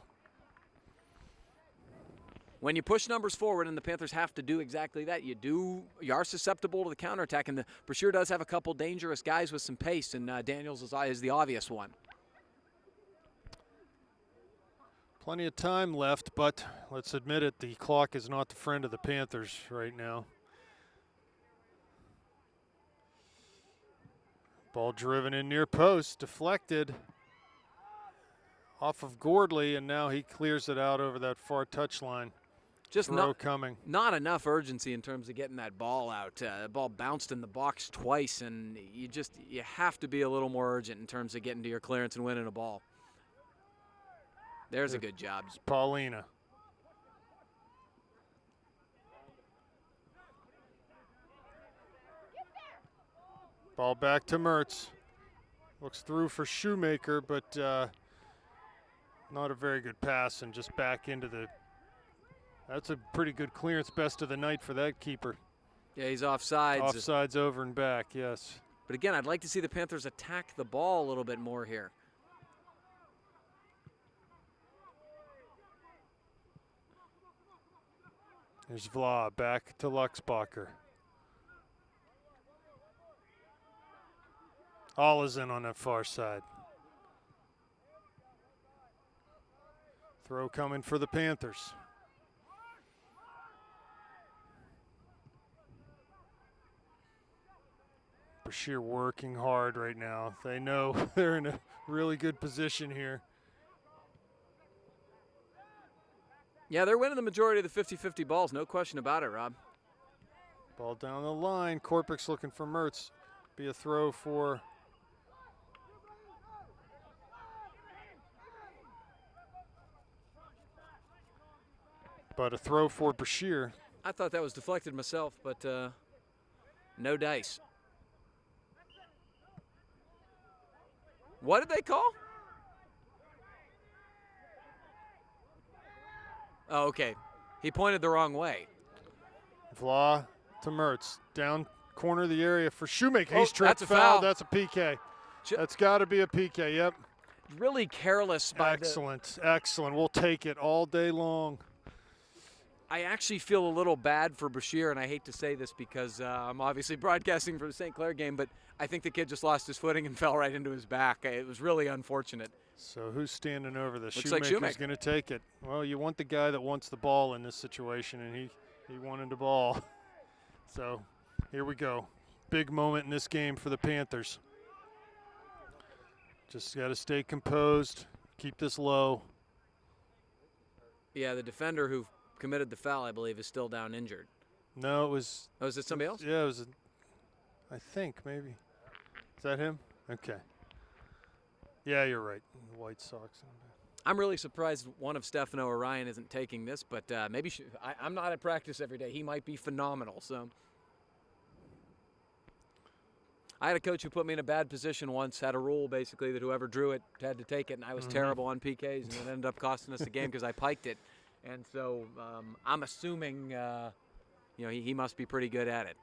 When you push numbers forward, and the Panthers have to do exactly that, you are susceptible to the counterattack. And the Brashear does have a couple dangerous guys with some pace, and Daniels is the obvious one. Plenty of time left, but let's admit it, the clock is not the friend of the Panthers right now. Ball driven in near post, deflected off of Gordley, and now he clears it out over that far touchline. Just not enough urgency in terms of getting that ball out. The ball bounced in the box twice, and you have to be a little more urgent in terms of getting to your clearance and winning a ball. There's a good job. It's Paulina. Ball back to Mertz. Looks through for Shoemaker, but not a very good pass, and just back into the. That's a pretty good clearance, best of the night for that keeper. Yeah, he's offsides. Offsides over and back, yes. But again, I'd like to see the Panthers attack the ball a little bit more here. There's Vla back to Luxbacher. All is in on that far side. Throw coming for the Panthers. Brashear working hard right now. They know they're in a really good position here. Yeah, they're winning the majority of the 50-50 balls, no question about it, Rob. Ball down the line. Korpik's looking for Mertz. Be a throw for Brashear. I thought that was deflected myself, but no dice. What did they call? Oh, okay. He pointed the wrong way. Vla to Mertz. Down corner of the area for Shoemaker. He's tripped. That's a foul. That's a PK. That's got to be a PK, yep. Really careless by Excellent, excellent. We'll take it all day long. I actually feel a little bad for Brashear, and I hate to say this because I'm obviously broadcasting for the St. Clair game, but I think the kid just lost his footing and fell right into his back. It was really unfortunate. So who's standing over this? Looks like Shoemaker's going to take it. Well, you want the guy that wants the ball in this situation, and he wanted the ball. So here we go. Big moment in this game for the Panthers. Just got to stay composed, keep this low. Yeah, the defender who committed the foul, I believe, is still down injured. No, it was. Oh, is it somebody else? Yeah, it was. I think maybe. Is that him? Okay. Yeah, you're right. The White Sox. I'm really surprised one of Stefano or Ryan isn't taking this, but maybe I'm not at practice every day. He might be phenomenal. So I had a coach who put me in a bad position once, had a rule basically that whoever drew it had to take it, and I was terrible on PKs, and it ended up costing us the game because I piked it. And so I'm assuming, he must be pretty good at it.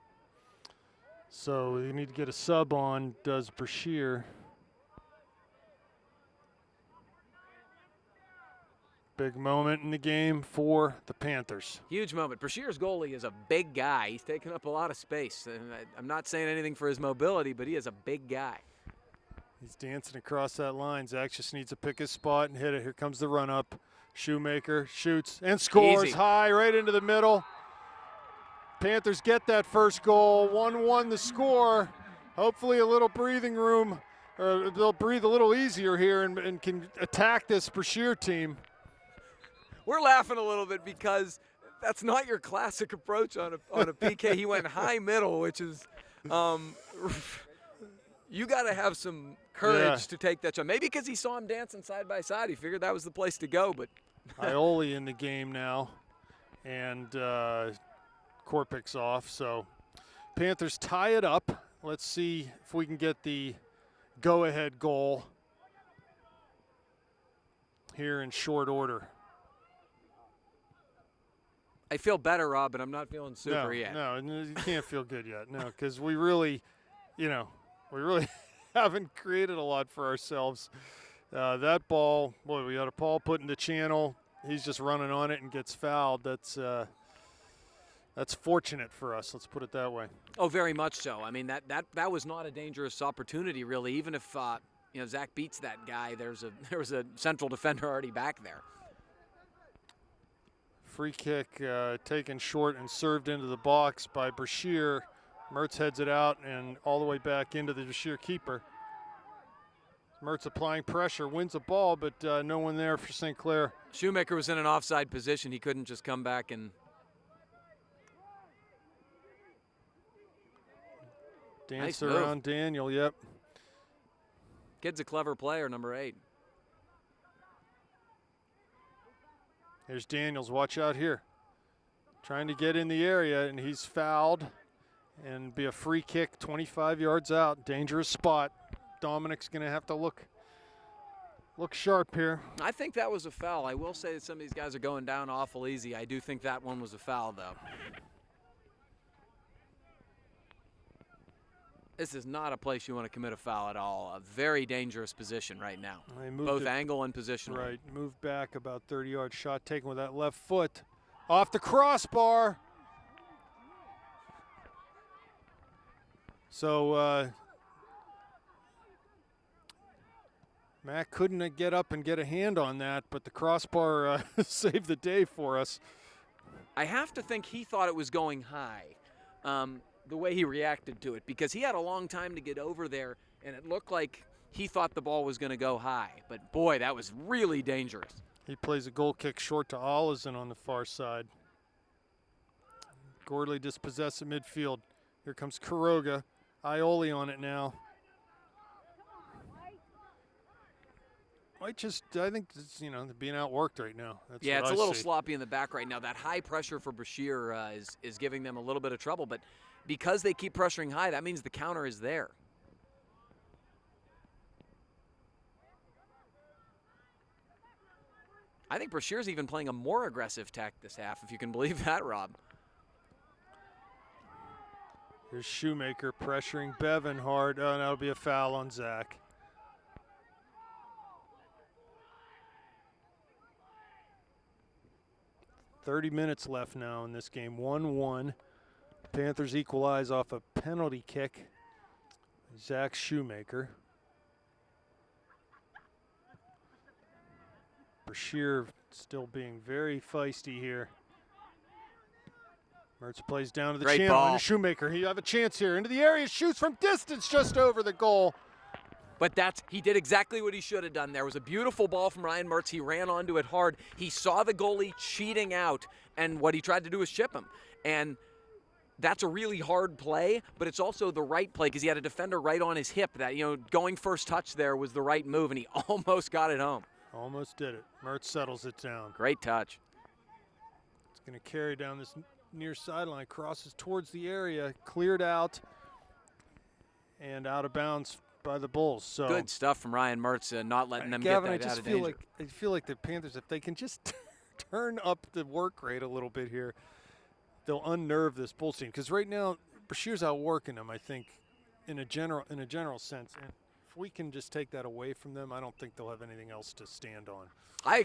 So you need to get a sub on, does Brashear. Big moment in the game for the Panthers. Huge moment. Brashear's goalie is a big guy. He's taking up a lot of space. And I'm not saying anything for his mobility, but he is a big guy. He's dancing across that line. Zach just needs to pick his spot and hit it. Here comes the run-up. Shoemaker shoots and scores. Easy. High right into the middle. Panthers get that first goal. 1-1 the score. Hopefully a little breathing room, or they'll breathe a little easier here and can attack this Brashear team. We're laughing a little bit because that's not your classic approach on a PK. He went high middle, which is you got to have some courage to take that shot. Maybe because he saw him dancing side by side, he figured that was the place to go. But Ioli in the game now, and Korpik's off. So Panthers tie it up. Let's see if we can get the go-ahead goal here in short order. I feel better, Rob, but I'm not feeling super yet. No, you can't feel good yet. No, because we really haven't created a lot for ourselves. That ball, boy, we got a ball put in the channel. He's just running on it and gets fouled. That's fortunate for us. Let's put it that way. Oh, very much so. I mean, that was not a dangerous opportunity, really. Even if Zach beats that guy, there was a central defender already back there. Free kick taken short and served into the box by Brashear. Mertz heads it out and all the way back into the Brashear keeper. Mertz applying pressure, wins the ball, but no one there for St. Clair. Shoemaker was in an offside position. He couldn't just come back and dance nice around move. Daniel, yep. Kid's a clever player, number 8. Here's Daniels, watch out here. Trying to get in the area, and he's fouled. And be a free kick 25 yards out. Dangerous spot. Dominic's going to have to look sharp here. I think that was a foul. I will say that some of these guys are going down awful easy. I do think that one was a foul, though. This is not a place you want to commit a foul at all. A very dangerous position right now. Both angle and position. Right, moved back about 30 yards. Shot taken with that left foot. Off the crossbar. So Matt couldn't get up and get a hand on that, but the crossbar saved the day for us. I have to think he thought it was going high. the way he reacted to it, because he had a long time to get over there, and it looked like he thought the ball was going to go high. But, boy, that was really dangerous. He plays a goal kick short to Olison on the far side. Gordley dispossessed at midfield. Here comes Kuroga. Ioli on it now. I think it's, they're being outworked right now. That's yeah, what it's I a little see. sloppy in the back right now. That high pressure for Brashear is giving them a little bit of trouble, but because they keep pressuring high, that means the counter is there. I think Brashear's even playing a more aggressive tack this half, if you can believe that, Rob. Here's Shoemaker pressuring Bevan hard. Oh, that'll be a foul on Zach. .30 minutes left now in this game. 1-1. Panthers equalize off a penalty kick. Zach Shoemaker. Brashear still being very feisty here. Mertz plays down to the channel. Ball. Into Shoemaker. He have a chance here. Into the area. Shoots from distance just over the goal. But he did exactly what he should have done. There was a beautiful ball from Ryan Mertz. He ran onto it hard. He saw the goalie cheating out, and what he tried to do was chip him. And that's a really hard play, but it's also the right play because he had a defender right on his hip. That, going first touch there was the right move, and he almost got it home. Almost did it. Mertz settles it down. Great touch. It's going to carry down this near sideline, crosses towards the area, cleared out, and out of bounds by the Bulls. So good stuff from Ryan Mertz, not letting them Gavin, get that out of danger. I feel like the Panthers, if they can just turn up the work rate a little bit here, they'll unnerve this Bulls team. Because right now, Brashear's outworking them, I think, in a general sense. And if we can just take that away from them, I don't think they'll have anything else to stand on. I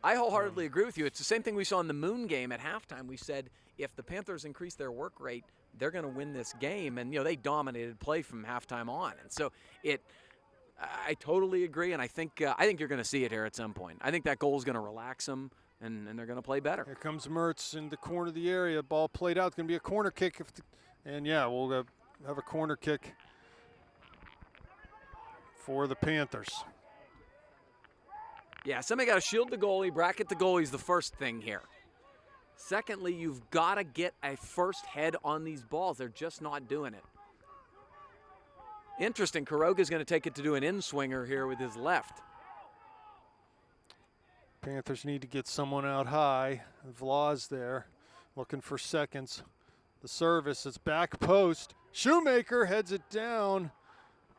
wholeheartedly agree with you. It's the same thing we saw in the Moon game at halftime. We said if the Panthers increase their work rate, they're going to win this game. And, they dominated play from halftime on. And so I totally agree, and I think you're going to see it here at some point. I think that goal is going to relax them, and they're going to play better. Here comes Mertz in the corner of the area. Ball played out. It's going to be a corner kick. We'll have a corner kick for the Panthers. Yeah, somebody got to shield the goalie, bracket the goalie is the first thing here. Secondly, you've got to get a first head on these balls. They're just not doing it. Interesting, Kuroga's going to take it to do an in-swinger here with his left. Panthers need to get someone out high. Vla's there, looking for seconds. The service is back post. Shoemaker heads it down,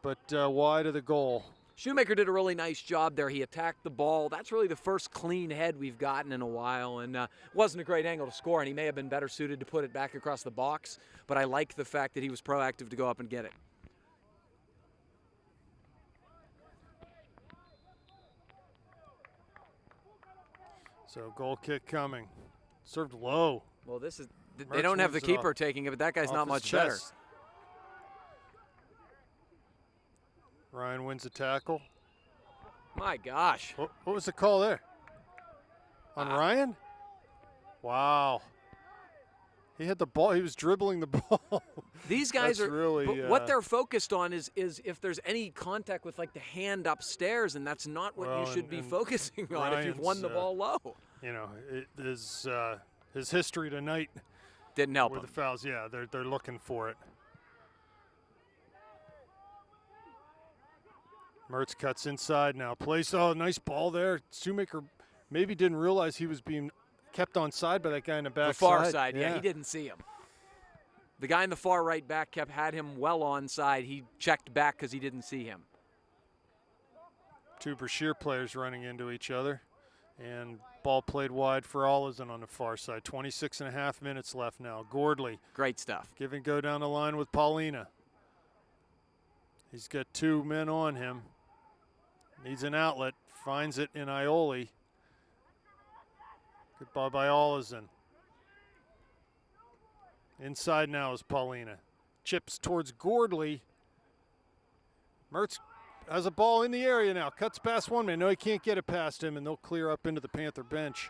but wide of the goal. Shoemaker did a really nice job there. He attacked the ball. That's really the first clean head we've gotten in a while, and wasn't a great angle to score, and he may have been better suited to put it back across the box, but I like the fact that he was proactive to go up and get it. So goal kick coming. Served low. Well, they don't have the keeper taking it, but that guy's not much better. Ryan wins the tackle. My gosh. What was the call there? On Ryan? Wow. He had the ball. He was dribbling the ball. These guys are really. What they're focused on is if there's any contact with like the hand upstairs, and that's not what you should be focusing on if you've won the ball low. His history tonight didn't help with him. the fouls. Yeah, they're looking for it. Mertz cuts inside now. Plays. Oh, nice ball there. Shoemaker maybe didn't realize he was being kept on side by that guy in the back. The far side, yeah, he didn't see him. The guy in the far right back had him well onside. He checked back because he didn't see him. Two Brashear players running into each other. And ball played wide for Olison on the far side. 26.5 minutes left now. Gordley. Great stuff. Give and go down the line with Paulina. He's got two men on him. Needs an outlet. Finds it in Ioli. Good ball by Olison. Inside now is Paulina. Chips towards Gordley. Mertz has a ball in the area now. Cuts past one man. No, he can't get it past him, and they'll clear up into the Panther bench.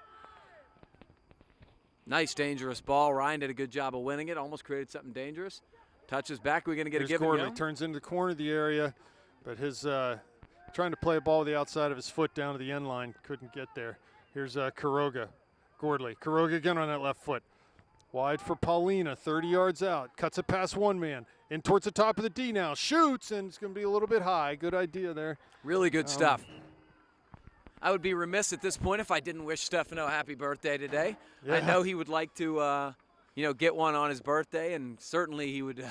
Nice, dangerous ball. Ryan did a good job of winning it. Almost created something dangerous. Touches back. We're going to get Here's a give and Gordley go. turns into the corner of the area, but his trying to play a ball with the outside of his foot down to the end line. Couldn't get there. Here's Kuroga. Gordley. Kuroga again on that left foot. Wide for Paulina, 30 yards out. Cuts it past one man. In towards the top of the D now. Shoots, and it's going to be a little bit high. Good idea there. Really good stuff. I would be remiss at this point if I didn't wish Stefano happy birthday today. Yeah. I know he would like to, get one on his birthday, and certainly he would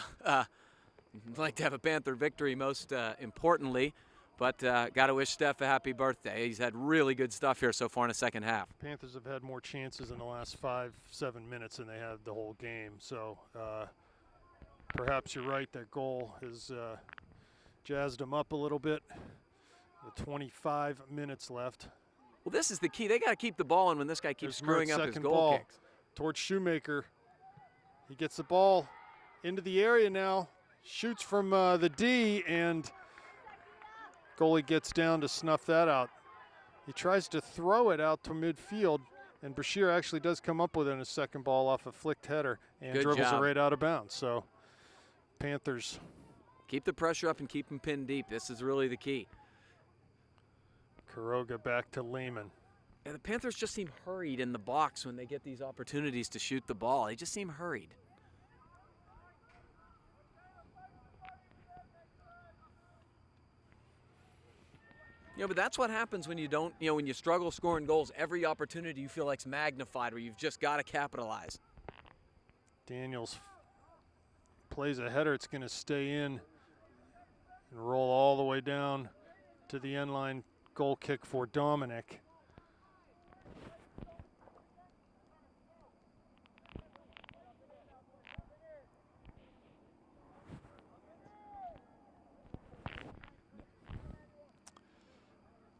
like to have a Panther victory most importantly. But got to wish Steph a happy birthday. He's had really good stuff here so far in the second half. Panthers have had more chances in the last 5-7 minutes than they had the whole game. So perhaps you're right. That goal has jazzed them up a little bit. With 25 minutes left. Well, this is the key. They got to keep the ball in when this guy keeps screwing up his goal kicks. Towards Shoemaker. He gets the ball into the area now. Shoots from the D, and goalie gets down to snuff that out. He tries to throw it out to midfield, and Brashear actually does come up with it in his second ball off a flicked header and Good dribbles job. it right out of bounds. So Panthers keep the pressure up and keep them pinned deep. This is really the key. Kuroga back to Lehman. Yeah, the Panthers just seem hurried in the box when they get these opportunities to shoot the ball. They just seem hurried. But that's what happens when you don't, when you struggle scoring goals. Every opportunity you feel like's magnified, where you've just got to capitalize. Daniels plays a header. It's going to stay in and roll all the way down to the end line. Goal kick for Dominic.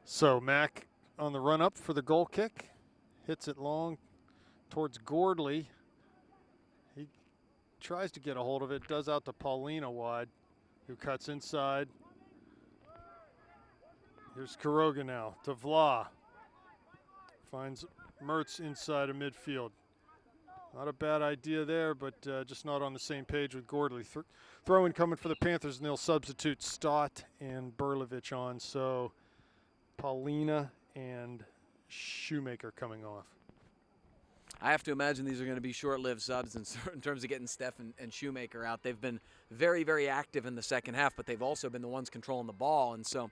So Mack on the run up for the goal kick. Hits it long towards Gordley. He tries to get a hold of it. Does out to Paulina wide, who cuts inside. Here's Kuroga now to Vla. Finds Mertz inside of midfield. Not a bad idea there, but just not on the same page with Gordley. Throw-in coming for the Panthers, and they'll substitute Stott and Berlovich on. So Paulina and Shoemaker coming off. I have to imagine these are going to be short-lived subs in terms of getting Steph and Shoemaker out. They've been very, very active in the second half, but they've also been the ones controlling the ball, and so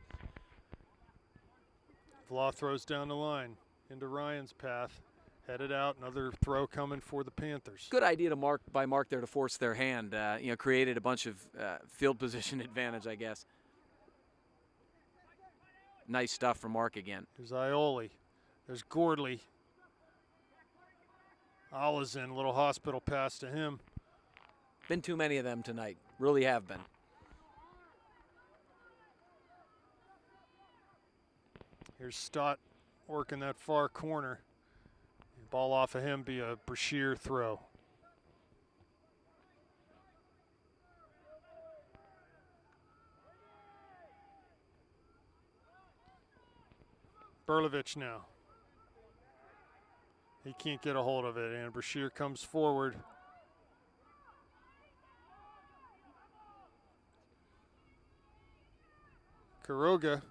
Vla throws down the line into Ryan's path. Headed out, another throw coming for the Panthers. good idea to Mark there to force their hand. Created a bunch of field position advantage, I guess. Nice stuff from Mark again. There's Ioli. There's Gordley. Olazin, little hospital pass to him. Been too many of them tonight. Really have been. Here's Stott working that far corner. Ball off of him be a Brashear throw. Berlovich now. He can't get a hold of it, and Brashear comes forward. Kuroga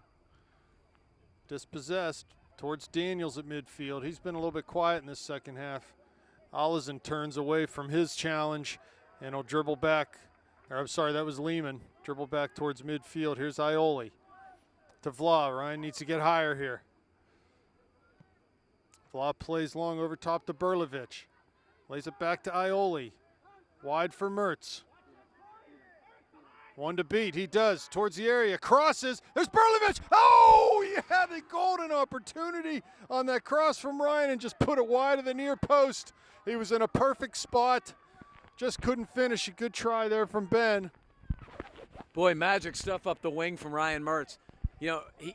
dispossessed towards Daniels at midfield. He's been a little bit quiet in this second half. Olazin turns away from his challenge and will dribble back. Or I'm sorry, that was Lehman. Dribble back towards midfield. Here's Ioli to Vla. Ryan needs to get higher here. Vla plays long over top to Berlovich. Lays it back to Ioli. Wide for Mertz. One to beat, he does, towards the area, crosses, there's Berlovich! Oh, he had a golden opportunity on that cross from Ryan and just put it wide of the near post. He was in a perfect spot, just couldn't finish. A good try there from Ben. Boy, magic stuff up the wing from Ryan Mertz.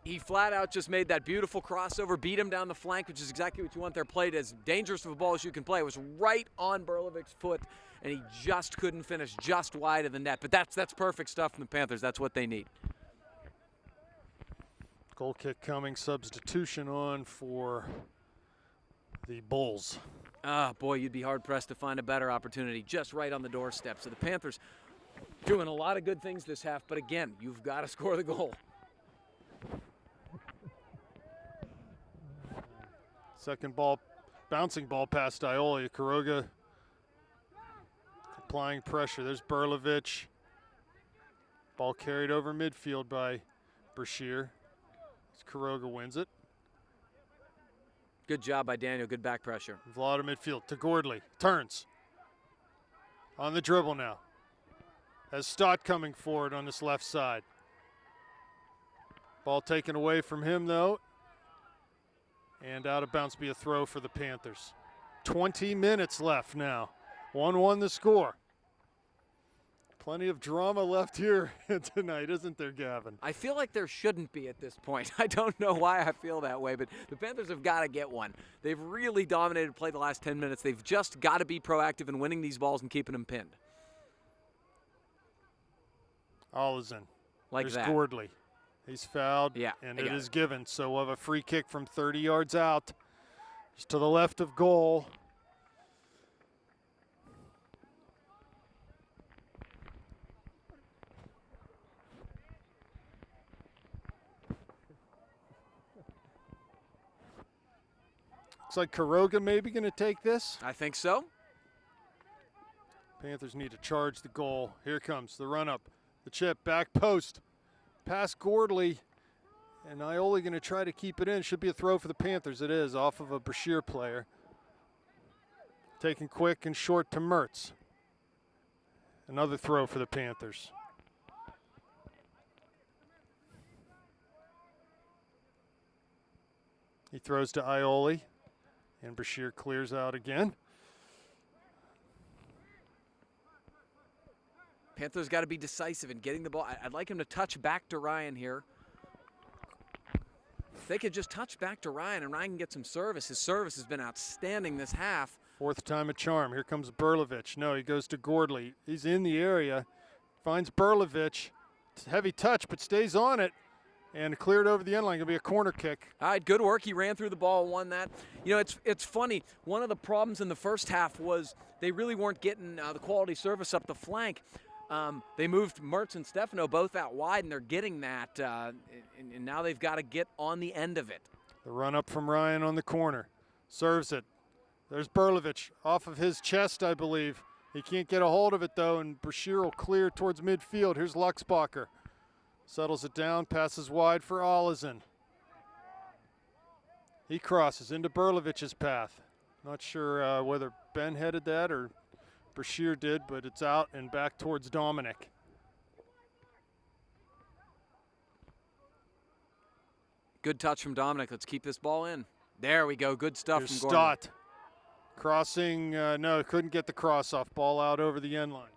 He flat out just made that beautiful crossover, beat him down the flank, which is exactly what you want there. Played as dangerous of a ball as you can play. It was right on Berlovich's foot, and he just couldn't finish, just wide of the net. But that's perfect stuff from the Panthers. That's what they need. Goal kick coming, substitution on for the Bulls. Boy, you'd be hard-pressed to find a better opportunity just right on the doorstep. So the Panthers Doing a lot of good things this half, but again, you've got to score the goal. Second ball, bouncing ball past Ioli. Quiroga applying pressure. There's Berlovich. Ball carried over midfield by Brashear. Quiroga wins it. Good job by Daniel, good back pressure. Vlad midfield to Gordley, turns. On the dribble now. Has Stott coming forward on this left side. Ball taken away from him though. And out of bounds, be a throw for the Panthers. 20 minutes left now. 1-1 the score. Plenty of drama left here tonight, isn't there, Gavin? I feel like there shouldn't be at this point. I don't know why I feel that way, but the Panthers have got to get one. They've really dominated play the last 10 minutes. They've just got to be proactive in winning these balls and keeping them pinned. Allison. Like There's that. Gordley. He's fouled, Yeah, and it is given. So we'll have a free kick from 30 yards out, just to the left of goal. Looks like Quiroga maybe going to take this. I think so. Panthers need to charge the goal. Here comes the run-up. The chip, back post. Past Gordley. And Ioli going to try to keep it in. Should be a throw for the Panthers. It is, off of a Brashear player. Taken quick and short to Mertz. Another throw for the Panthers. He throws to Ioli. And Brashear clears out again. Panthers got to be decisive in getting the ball. I'd like him to touch back to Ryan here. If they could just touch back to Ryan and Ryan can get some service. His service has been outstanding this half. Fourth time a charm. Here comes Berlovich. No, he goes to Gordley. He's in the area. Finds Berlovich. It's a heavy touch, but stays on it. And cleared over the end line. Going to be a corner kick. All right, good work. He ran through the ball, won that. You know, it's funny. One of the problems in the first half was they really weren't getting the quality service up the flank. They moved Mertz and Stefano both out wide, and they're getting that. And now they've got to get on the end of it. The run up from Ryan on the corner. Serves it. There's Berlovich off of his chest, I believe. He can't get a hold of it, though, and Brashear will clear towards midfield. Here's Luxbacher. Settles it down, passes wide for Allison. He crosses into Berlovich's path. Not sure whether Ben headed that or Brashear did, but it's out and back towards Dominic. Good touch from Dominic. Let's keep this ball in. There we go. Good stuff Here's from Gordon. Stott. Crossing, no, couldn't get the cross off. Ball out over the end line.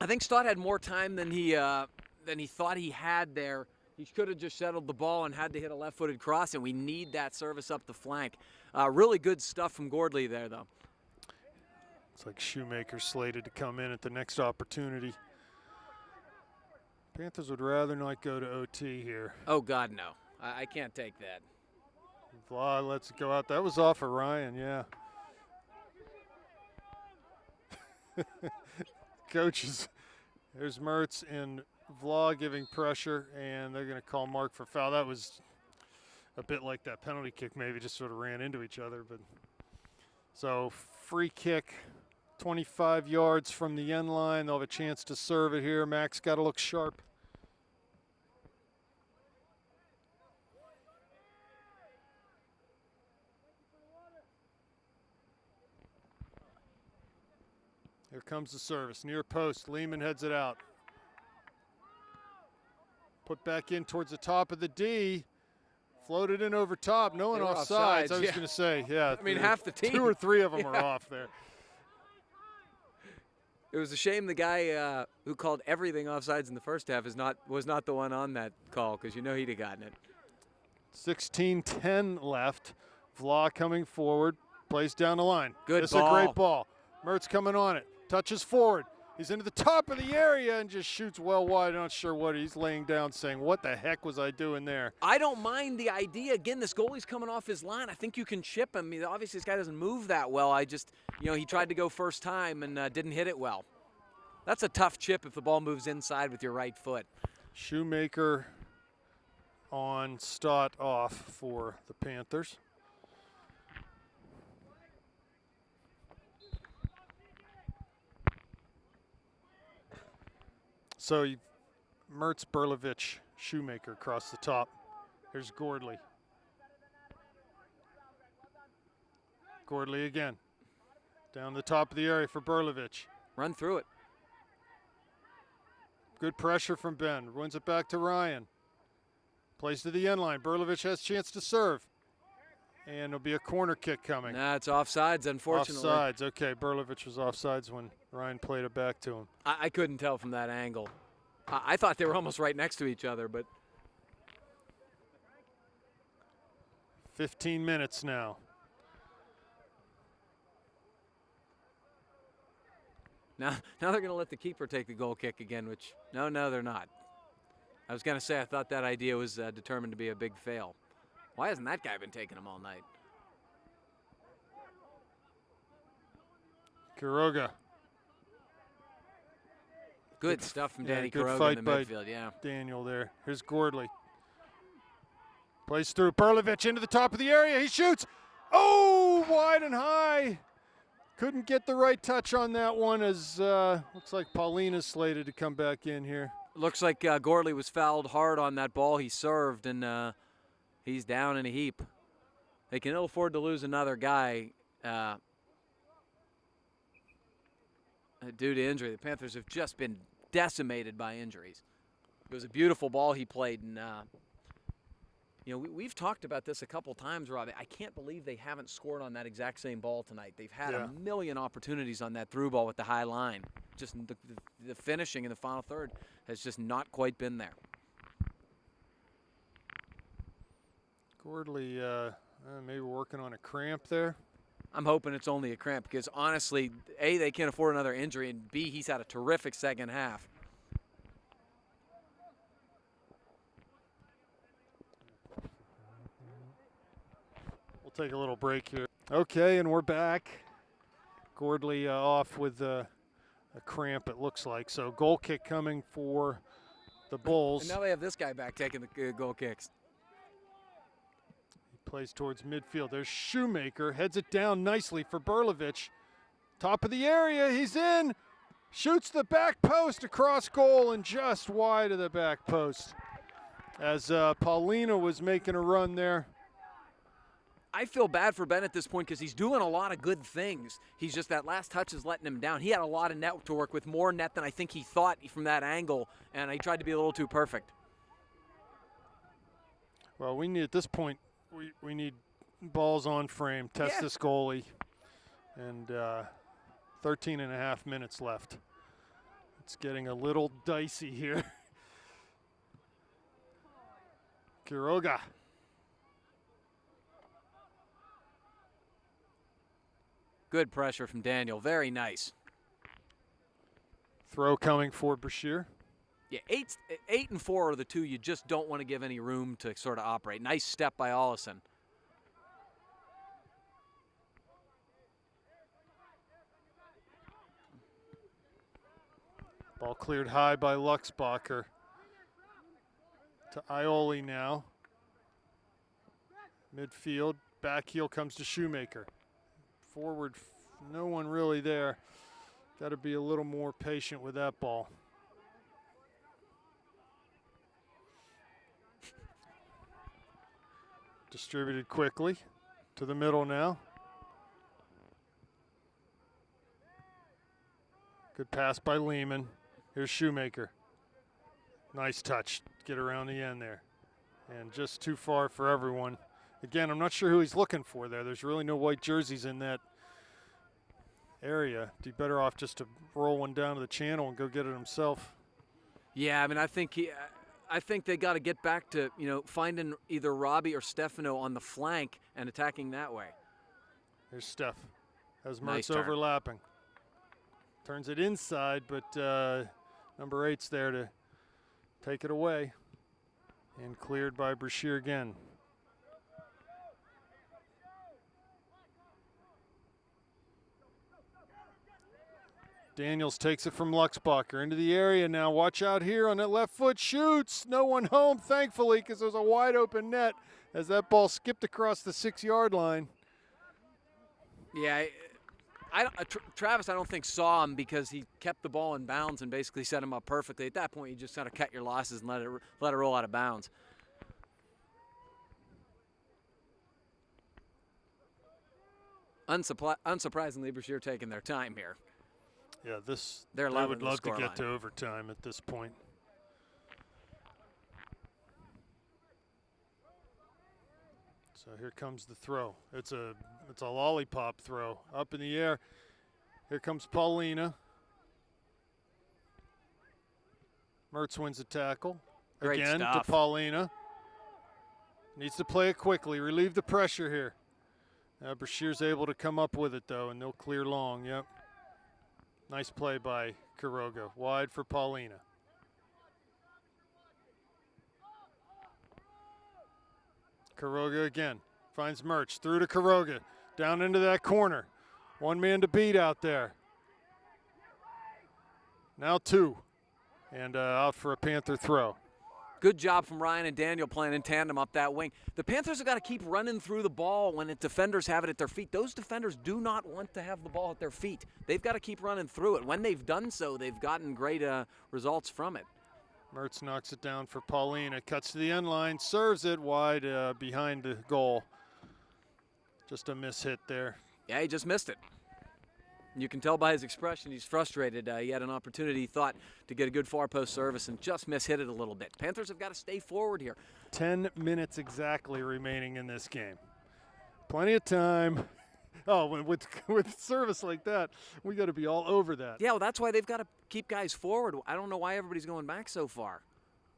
I think Stott had more time than he thought he had there. He could have just settled the ball and had to hit a left-footed cross, and we need that service up the flank. Really good stuff from Gordley there, though. It's like Shoemaker slated to come in at the next opportunity. Panthers would rather not go to OT here. Oh, God, no. I can't take that. Vlad lets it go out. That was off of Ryan, yeah. Coaches, there's Mertz and Vlad giving pressure, and they're going to call Mark for foul. That was a bit like that penalty kick, maybe just sort of ran into each other. But so free kick, 25 yards from the end line. They'll have a chance to serve it here. Max got to look sharp. Here comes the service. Near post. Lehman heads it out. Put back in towards the top of the D. Floated in over top. No one offsides. I was going to say, yeah. I mean, half the team. 2 or 3 of them are off there. It was a shame the guy who called everything offsides in the first half was not the one on that call, because you know he'd have gotten it. 16-10 left. Vla coming forward. Plays down the line. Good This ball. is a great ball. Mertz coming on it. Touches forward. He's into the top of the area and just shoots well wide. Not sure what he's laying down, saying, what the heck was I doing there? I don't mind the idea. Again, this goalie's coming off his line. I think you can chip him. I mean, obviously, this guy doesn't move that well. I just, he tried to go first time and didn't hit it well. That's a tough chip if the ball moves inside with your right foot. Shoemaker on, Stott off for the Panthers. So Mertz, Berlovich, Shoemaker across the top. Here's Gordley. Gordley again. Down the top of the area for Berlovich. Run through it. Good pressure from Ben. Wins it back to Ryan. Plays to the end line. Berlovich has a chance to serve. And there'll be a corner kick coming. Nah, it's offsides, unfortunately. Offsides. Okay, Berlovich was offsides when Ryan played it back to him. I couldn't tell from that angle. I thought they were almost right next to each other, but 15 minutes now. now they're going to let the keeper take the goal kick again, which, no, they're not. I was going to say I thought that idea was determined to be a big fail. Why hasn't that guy been taking them all night? Quiroga. Good stuff from Danny good Quiroga fight in the by midfield, yeah. Daniel there. Here's Gordley. Plays through. Berlovich into the top of the area. He shoots. Oh, wide and high. Couldn't get the right touch on that one as looks like Paulina's slated to come back in here. Looks like Gordley was fouled hard on that ball he served, and he's down in a heap. They can ill afford to lose another guy due to injury. The Panthers have just been decimated by injuries. It was a beautiful ball he played, and we've talked about this a couple times, Rob. I can't believe they haven't scored on that exact same ball tonight. They've had a million opportunities on that through ball with the high line. Just the finishing in the final third has just not quite been there. Gordley maybe working on a cramp there. I'm hoping it's only a cramp because, honestly, A, they can't afford another injury, and B, he's had a terrific second half. We'll take a little break here. Okay, and we're back. Gordley off with a cramp, it looks like. So goal kick coming for the Bulls. And now they have this guy back taking the goal kicks. Plays towards midfield. There's Shoemaker. Heads it down nicely for Berlovich. Top of the area. He's in. Shoots the back post across goal and just wide of the back post. As Paulina was making a run there. I feel bad for Ben at this point because he's doing a lot of good things. He's just that last touch is letting him down. He had a lot of net to work with, more net than I think he thought from that angle, and he tried to be a little too perfect. Well, we need at this point, we need balls on frame, test this goalie, and 13 and a half minutes left. It's getting a little dicey here. Quiroga. Good pressure from Daniel. Very nice. Throw coming for Brashear. Yeah, 8 and 4 are the two you just don't want to give any room to sort of operate. Nice step by Ollison. Ball cleared high by Luxbacher. To Ioli now. Midfield, back heel comes to Shoemaker. Forward, no one really there. Got to be a little more patient with that ball. Distributed quickly to the middle now. Good pass by Lehman. Here's Shoemaker. Nice touch. Get around the end there. And just too far for everyone. Again, I'm not sure who he's looking for there. There's really no white jerseys in that area. Be better off just to roll one down to the channel and go get it himself. Yeah, I mean, I think they got to get back to, finding either Robbie or Stefano on the flank and attacking that way. Here's Steph. Has Mertz Nice turn. overlapping. Turns it inside, but number 8's there to take it away. And cleared by Brashear again. Daniels takes it from Luxbacher into the area now. Watch out here on that left foot. Shoots. No one home, thankfully, because there's a wide open net as that ball skipped across the 6-yard line. Yeah, Travis, I don't think saw him because he kept the ball in bounds and basically set him up perfectly. At that point, you just kind of cut your losses and let it roll out of bounds. Unsurprisingly, Brashear taking their time here. Yeah, they would love to get to overtime at this point. So here comes the throw. It's a lollipop throw up in the air. Here comes Paulina. Mertz wins the tackle. Great again stuff. To Paulina. Needs to play it quickly, relieve the pressure here. Brashear's able to come up with it though, and they'll clear long. Yep. Nice play by Quiroga. Wide for Paulina. Quiroga again. Finds Mertz. Through to Quiroga. Down into that corner. One man to beat out there. Now 2. And out for a Panther throw. Good job from Ryan and Daniel playing in tandem up that wing. The Panthers have got to keep running through the ball when the defenders have it at their feet. Those defenders do not want to have the ball at their feet. They've got to keep running through it. When they've done so, they've gotten great results from it. Mertz knocks it down for Paulina. Cuts to the end line, serves it wide behind the goal. Just a miss hit there. Yeah, he just missed it. You can tell by his expression he's frustrated. He had an opportunity, he thought, to get a good far post service and just mishit it a little bit. Panthers have got to stay forward here. 10 minutes exactly remaining in this game. Plenty of time. Oh, with service like that, we got to be all over that. Yeah, well, that's why they've got to keep guys forward. I don't know why everybody's going back so far.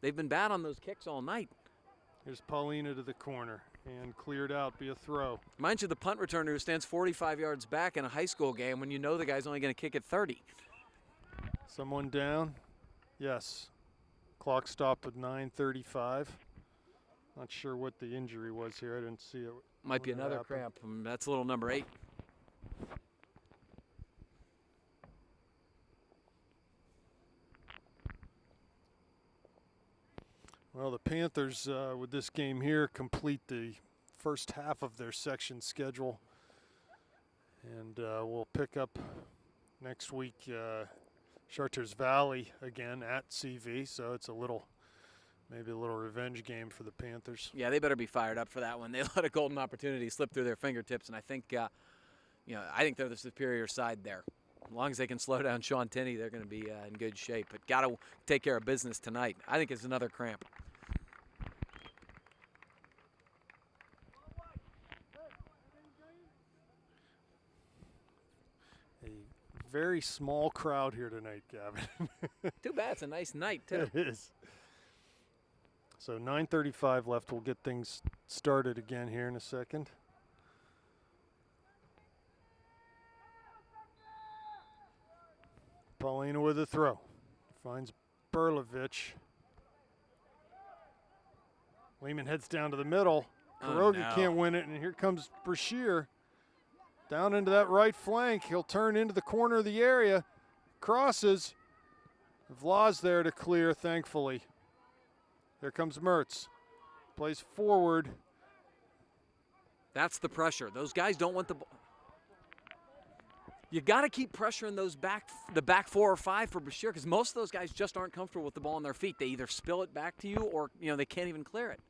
They've been bad on those kicks all night. Here's Paulina to the corner and cleared out, be a throw. Mind you, the punt returner who stands 45 yards back in a high school game when you know the guy's only going to kick at 30. Someone down? Yes. Clock stopped with 9:35. Not sure what the injury was here. I didn't see it. Might be another cramp. That's little number 8. Well, the Panthers, with this game here, complete the first half of their section schedule. And we'll pick up next week Chartiers Valley again at CV. So it's maybe a little revenge game for the Panthers. Yeah, they better be fired up for that one. They let a golden opportunity slip through their fingertips, and I think, I think they're the superior side there. As long as they can slow down Sean Tinney, they're going to be in good shape. But got to take care of business tonight. I think it's another cramp. A very small crowd here tonight, Gavin. Too bad. It's a nice night, too. It is. So 9:35 left. We'll get things started again here in a second. Paulina with a throw. Finds Berlovich. Lehman heads down to the middle. Quiroga can't win it, and here comes Brashear. Down into that right flank. He'll turn into the corner of the area. Crosses. Vla's there to clear, thankfully. Here comes Mertz. Plays forward. That's the pressure. Those guys don't want the ball. You got to keep pressuring the back 4 or 5 for Brashear, because most of those guys just aren't comfortable with the ball on their feet. They either spill it back to you or they can't even clear it.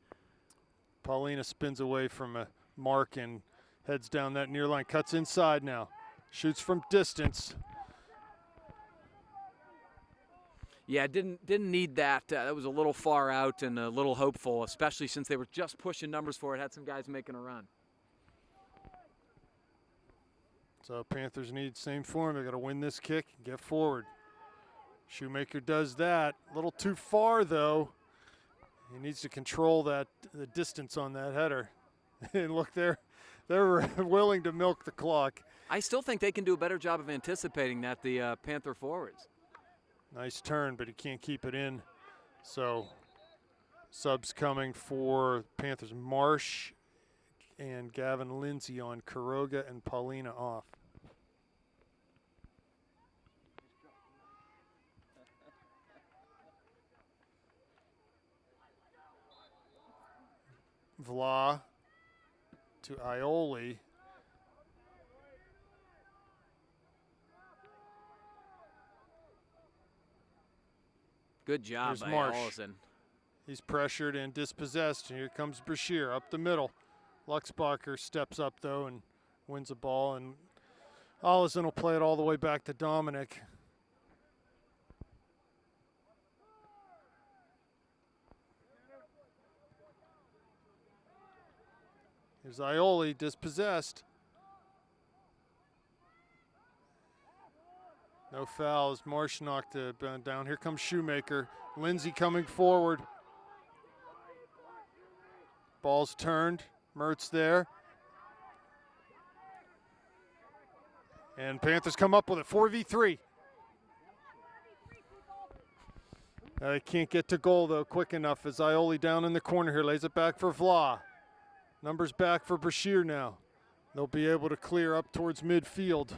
Paulina spins away from a mark and heads down that near line. Cuts inside now. Shoots from distance. Yeah, didn't need that. That was a little far out and a little hopeful, especially since they were just pushing numbers for it. Had some guys making a run. So Panthers need same form. They got to win this kick and get forward. Shoemaker does that. A little too far though. He needs to control the distance on that header. And look, they're willing to milk the clock. I still think they can do a better job of anticipating that, the Panther forwards. Nice turn, but he can't keep it in. So subs coming for Panthers. Marsh and Gavin Lindsay on, Quiroga and Paulina off. Vla to Ioli. Good job Here's by Marsh. Allison. He's pressured and dispossessed. And here comes Brashear up the middle. Luxbacher steps up, though, and wins the ball. And Allison will play it all the way back to Dominic. Here's Ioli, dispossessed. No fouls. Marsh knocked it down. Here comes Shoemaker. Lindsay coming forward. Ball's turned. Mertz there. And Panthers come up with it. 4v3. They can't get to goal, though, quick enough as Ioli down in the corner here. Lays it back for Vla. Numbers back for Brashear now. They'll be able to clear up towards midfield.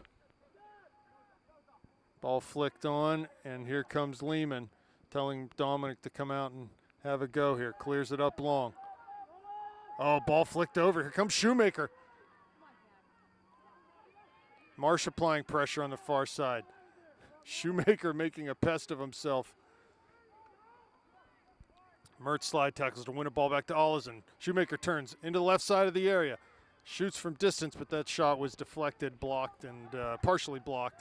Ball flicked on, and here comes Lehman telling Dominic to come out and have a go here. Clears it up long. Oh, ball flicked over. Here comes Shoemaker. Marsh applying pressure on the far side. Shoemaker making a pest of himself. Mertz slide tackles to win a ball back to Allison. Shoemaker turns into the left side of the area. Shoots from distance, but that shot was deflected, blocked, and partially blocked.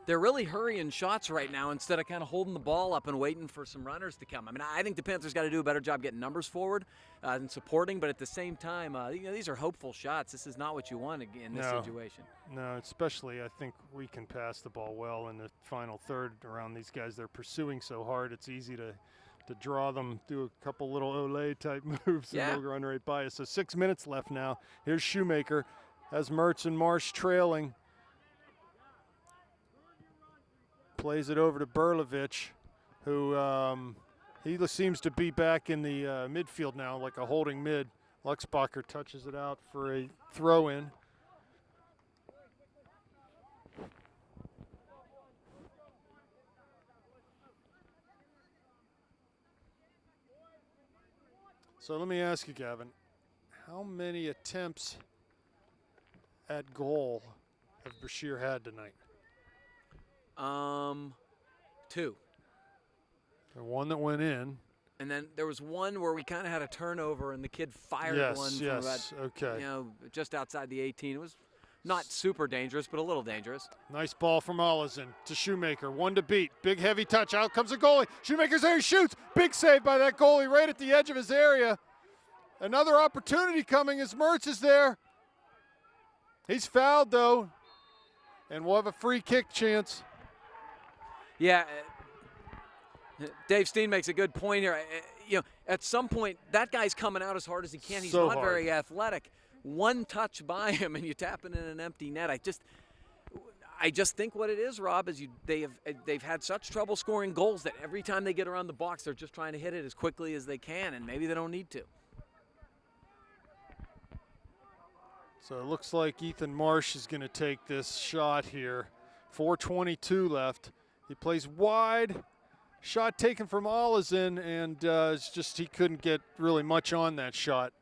They're really hurrying shots right now instead of kind of holding the ball up and waiting for some runners to come. I mean, I think the Panthers got to do a better job getting numbers forward and supporting, but at the same time, these are hopeful shots. This is not what you want in this situation. No, especially I think we can pass the ball well in the final third around these guys. They're pursuing so hard, it's easy to draw them, do a couple little Olay type moves, and they'll run right by us. So 6 minutes left now. Here's Shoemaker, has Mertz and Marsh trailing. Plays it over to Berlovich, who he seems to be back in the midfield now, like a holding mid. Luxbacher touches it out for a throw-in. So let me ask you, Gavin, how many attempts at goal have Brashear had tonight? 2. The one that went in. And then there was one where we kind of had a turnover and the kid fired one from about, just outside the 18. It was not super dangerous, but a little dangerous. Nice ball from Allison to Shoemaker. 1 to beat. Big heavy touch. Out comes the goalie. Shoemaker's there. He shoots. Big save by that goalie right at the edge of his area. Another opportunity coming as Mertz is there. He's fouled, though, and we'll have a free kick chance. Yeah, Dave Steen makes a good point here. At some point, that guy's coming out as hard as he can. He's not very athletic. One touch by him, and you tap it in an empty net. I just think what it is, Rob, is they've had such trouble scoring goals that every time they get around the box, they're just trying to hit it as quickly as they can, and maybe they don't need to. So it looks like Ethan Marsh is going to take this shot here. 4:22 left. He plays wide. Shot taken from Allison, and it's just he couldn't get really much on that shot.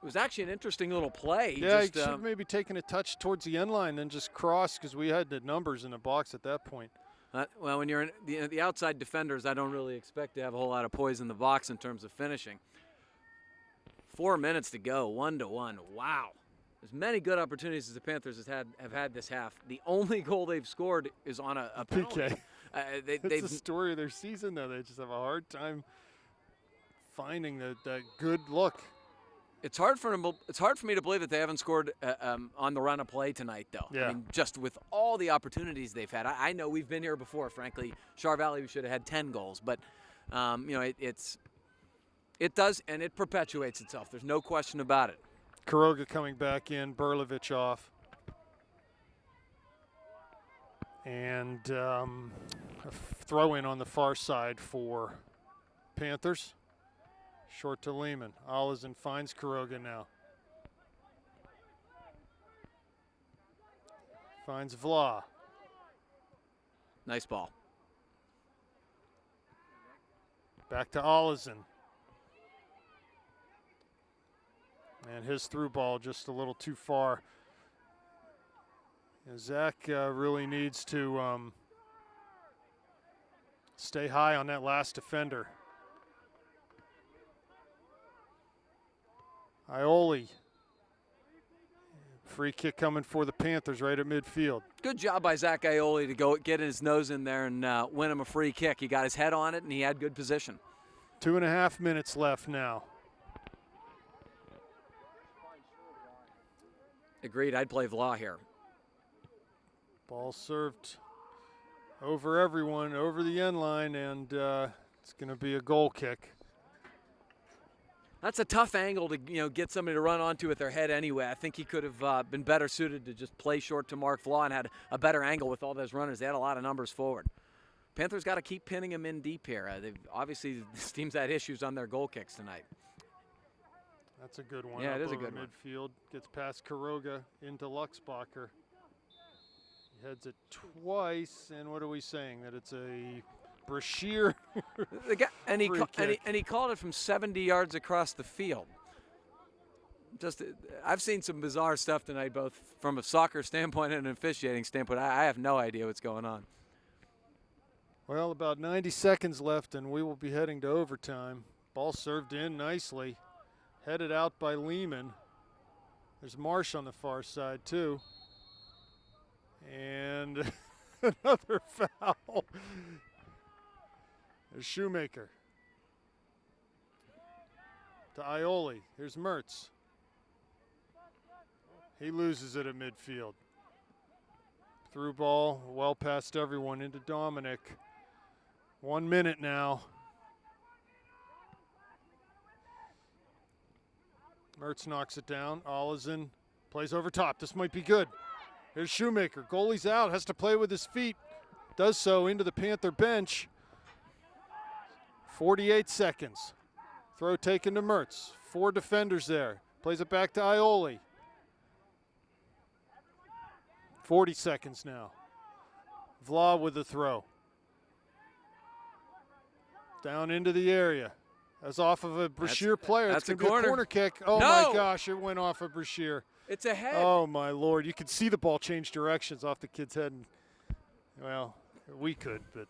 It was actually an interesting little play. Yeah, he should have maybe taken a touch towards the end line, then just cross, because we had the numbers in the box at that point. Well, when you're in the outside defenders, I don't really expect to have a whole lot of poise in the box in terms of finishing. 4 minutes to go, 1-1. Wow. As many good opportunities as the Panthers have had this half. The only goal they've scored is on a penalty. PK. That's the story of their season, though. They just have a hard time finding that good look. It's hard for me to believe that they haven't scored on the run of play tonight, though. Yeah. I mean, just with all the opportunities they've had. I know we've been here before, frankly. Char Valley, we should have had 10 goals. But, it does, and it perpetuates itself. There's no question about it. Quiroga coming back in, Berlovich off. And a throw in on the far side for Panthers. Short to Lehman. Olison finds Kuroga now. Finds Vla. Nice ball. Back to Olison. And his through ball just a little too far. Zach really needs to stay high on that last defender. Ioli. Free kick coming for the Panthers right at midfield. Good job by Zach Ioli to go get his nose in there and win him a free kick. He got his head on it, and he had good position. 2.5 minutes left now. Agreed, I'd play Vla here. Ball served over everyone, over the end line, and it's going to be a goal kick. That's a tough angle to get somebody to run onto with their head anyway. I think he could have been better suited to just play short to Mark Vla and had a better angle with all those runners. They had a lot of numbers forward. Panthers got to keep pinning him in deep here. Obviously, this team's had issues on their goal kicks tonight. That's a good one. Yeah, Up it is a over good one. midfield. Gets past Kuroga into Luxbacher. He heads it twice, and what are we saying? That it's a Brashear. The guy, and Free he called it from 70 yards across the field. I've seen some bizarre stuff tonight, both from a soccer standpoint and an officiating standpoint. I have no idea what's going on. Well, about 90 seconds left, and we will be heading to overtime. Ball served in nicely. Headed out by Lehman. There's Marsh on the far side, too. And another foul. There's Shoemaker. To Ioli. Here's Mertz. He loses it at midfield. Through ball, well past everyone into Dominic. 1 minute now. Mertz knocks it down. Olison plays over top. This might be good. Here's Shoemaker. Goalie's out. Has to play with his feet. Does so into the Panther bench. 48 seconds. Throw taken to Mertz. 4 defenders there. Plays it back to Ioli. 40 seconds now. Vla with the throw. Down into the area. That's off of a Brashear player. That's it's a going to be a corner kick. Oh, No! my gosh, it went off of Brashear. It's a head. Oh, my Lord. You could see the ball change directions off the kid's head. And, well, we could, but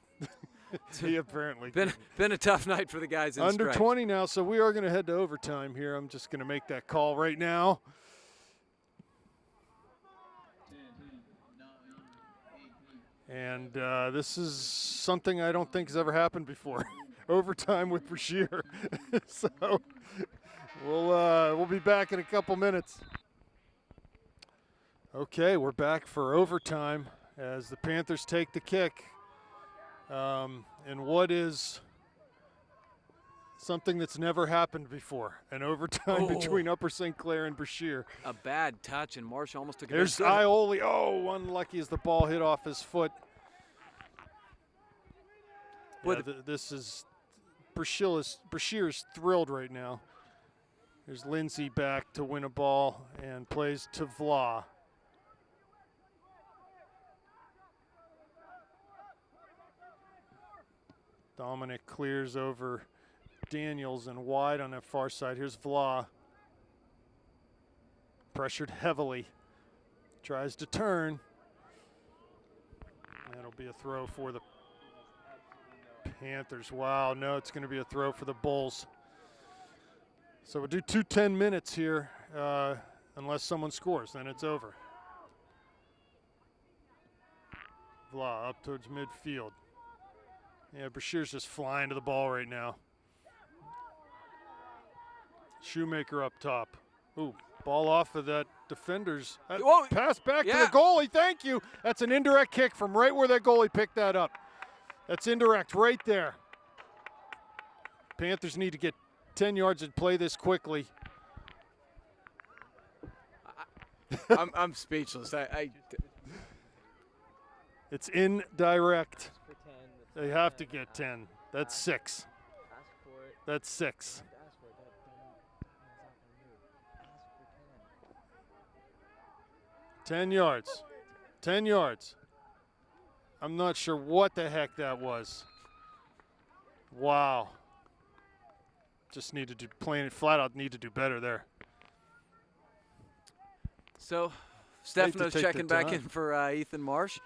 he apparently couldn't. Been a tough night for the guys in Under stripes. 20 now, so we are going to head to overtime here. I'm just going to make that call right now. And this is something I don't think has ever happened before. Overtime with Brashear. So we'll be back in a couple minutes. Okay, we're back for overtime as the Panthers take the kick. And what is something that's never happened before, an overtime between Upper St. Clair and Brashear. A bad touch, and Marsh almost took it. There's Ioli. Oh, unlucky as the ball hit off his foot. Yeah, this is Brashear's thrilled right now. There's Lindsay back to win a ball and plays to Vla. Dominic clears over Daniels and wide on that far side. Here's Vla. Pressured heavily. Tries to turn. That'll be a throw for the Panthers. Wow, no, it's going to be a throw for the Bulls. So we'll do 10 minutes here unless someone scores. Then it's over. Vla up towards midfield. Yeah, Brashear's just flying to the ball right now. Shoemaker up top. Ooh, ball off of that defender's. Pass back to the goalie. Thank you. That's an indirect kick from right where that goalie picked that up. That's indirect right there. Panthers need to get 10 yards and play this quickly. I'm speechless. It's indirect. Ask for 10. They have to get 10. That's 6. Ask for it. That's 6. You have to ask for it. That's not gonna move. Ask for 10. 10 yards. 10 yards. I'm not sure what the heck that was. Wow. Just needed to, playing it flat out, need to do better there. So Hate to Stefano's take checking the back time. in for Ethan Marsh.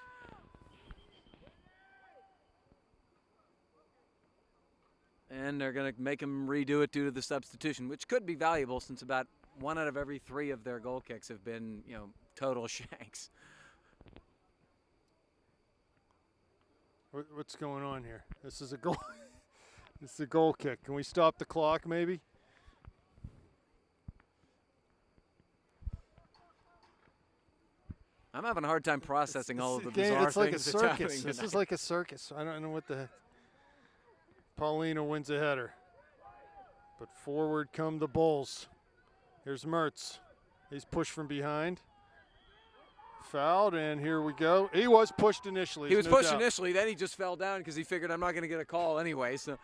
And they're going to make him redo it due to the substitution, which could be valuable since about 1 out of every 3 of their goal kicks have been, total shanks. What's going on here? This is a goal. This is a goal kick. Can we stop the clock, maybe? I'm having a hard time processing all of the Game- bizarre It's like a things that's happening circus. This is tonight. like a circus. I don't know what the heck. Paulina wins a header. But forward come the Bulls. Here's Mertz. He's pushed from behind. Fouled, and here we go. He was pushed initially. He was there's no pushed doubt. initially, then he just fell down because he figured I'm not going to get a call anyway. So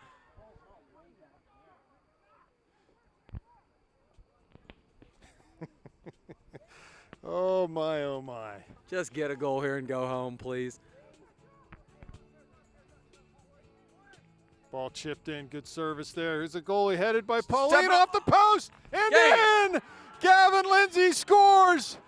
Oh, my, oh, my. just get a goal here and go home, please. Ball chipped in. Good service there. Here's a goalie headed by Paulina Stefano- off the post. And Game. in! Gavin Lindsay scores!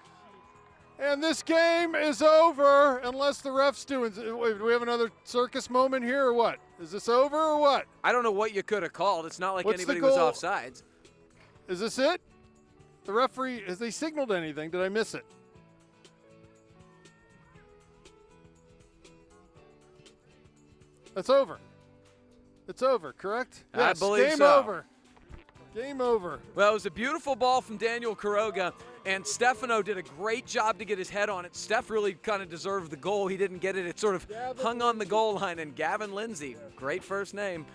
And this game is over unless the ref's doing. Wait, do we have another circus moment here or what? Is this over or what? I don't know what you could have called. It's not like What's the anybody was goal? offsides. Is this it? The referee, has they signaled anything? Did I miss it? It's over. It's over, correct? I Yes, believe game so. over. Game over. Well, it was a beautiful ball from Daniel Quiroga, and Stefano did a great job to get his head on it. Steph really kind of deserved the goal. He didn't get it. It sort of hung on the goal line, and Gavin Lindsay, great first name,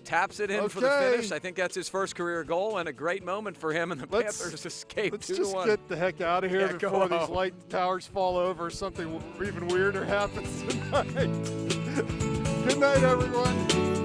taps it in for the Okay. finish. I think that's his first career goal, and a great moment for him, and the Panthers escape Let's 2-1. just get the heck out of here Yeah, go before these home. light towers fall over or something even weirder happens tonight. Good night, everyone.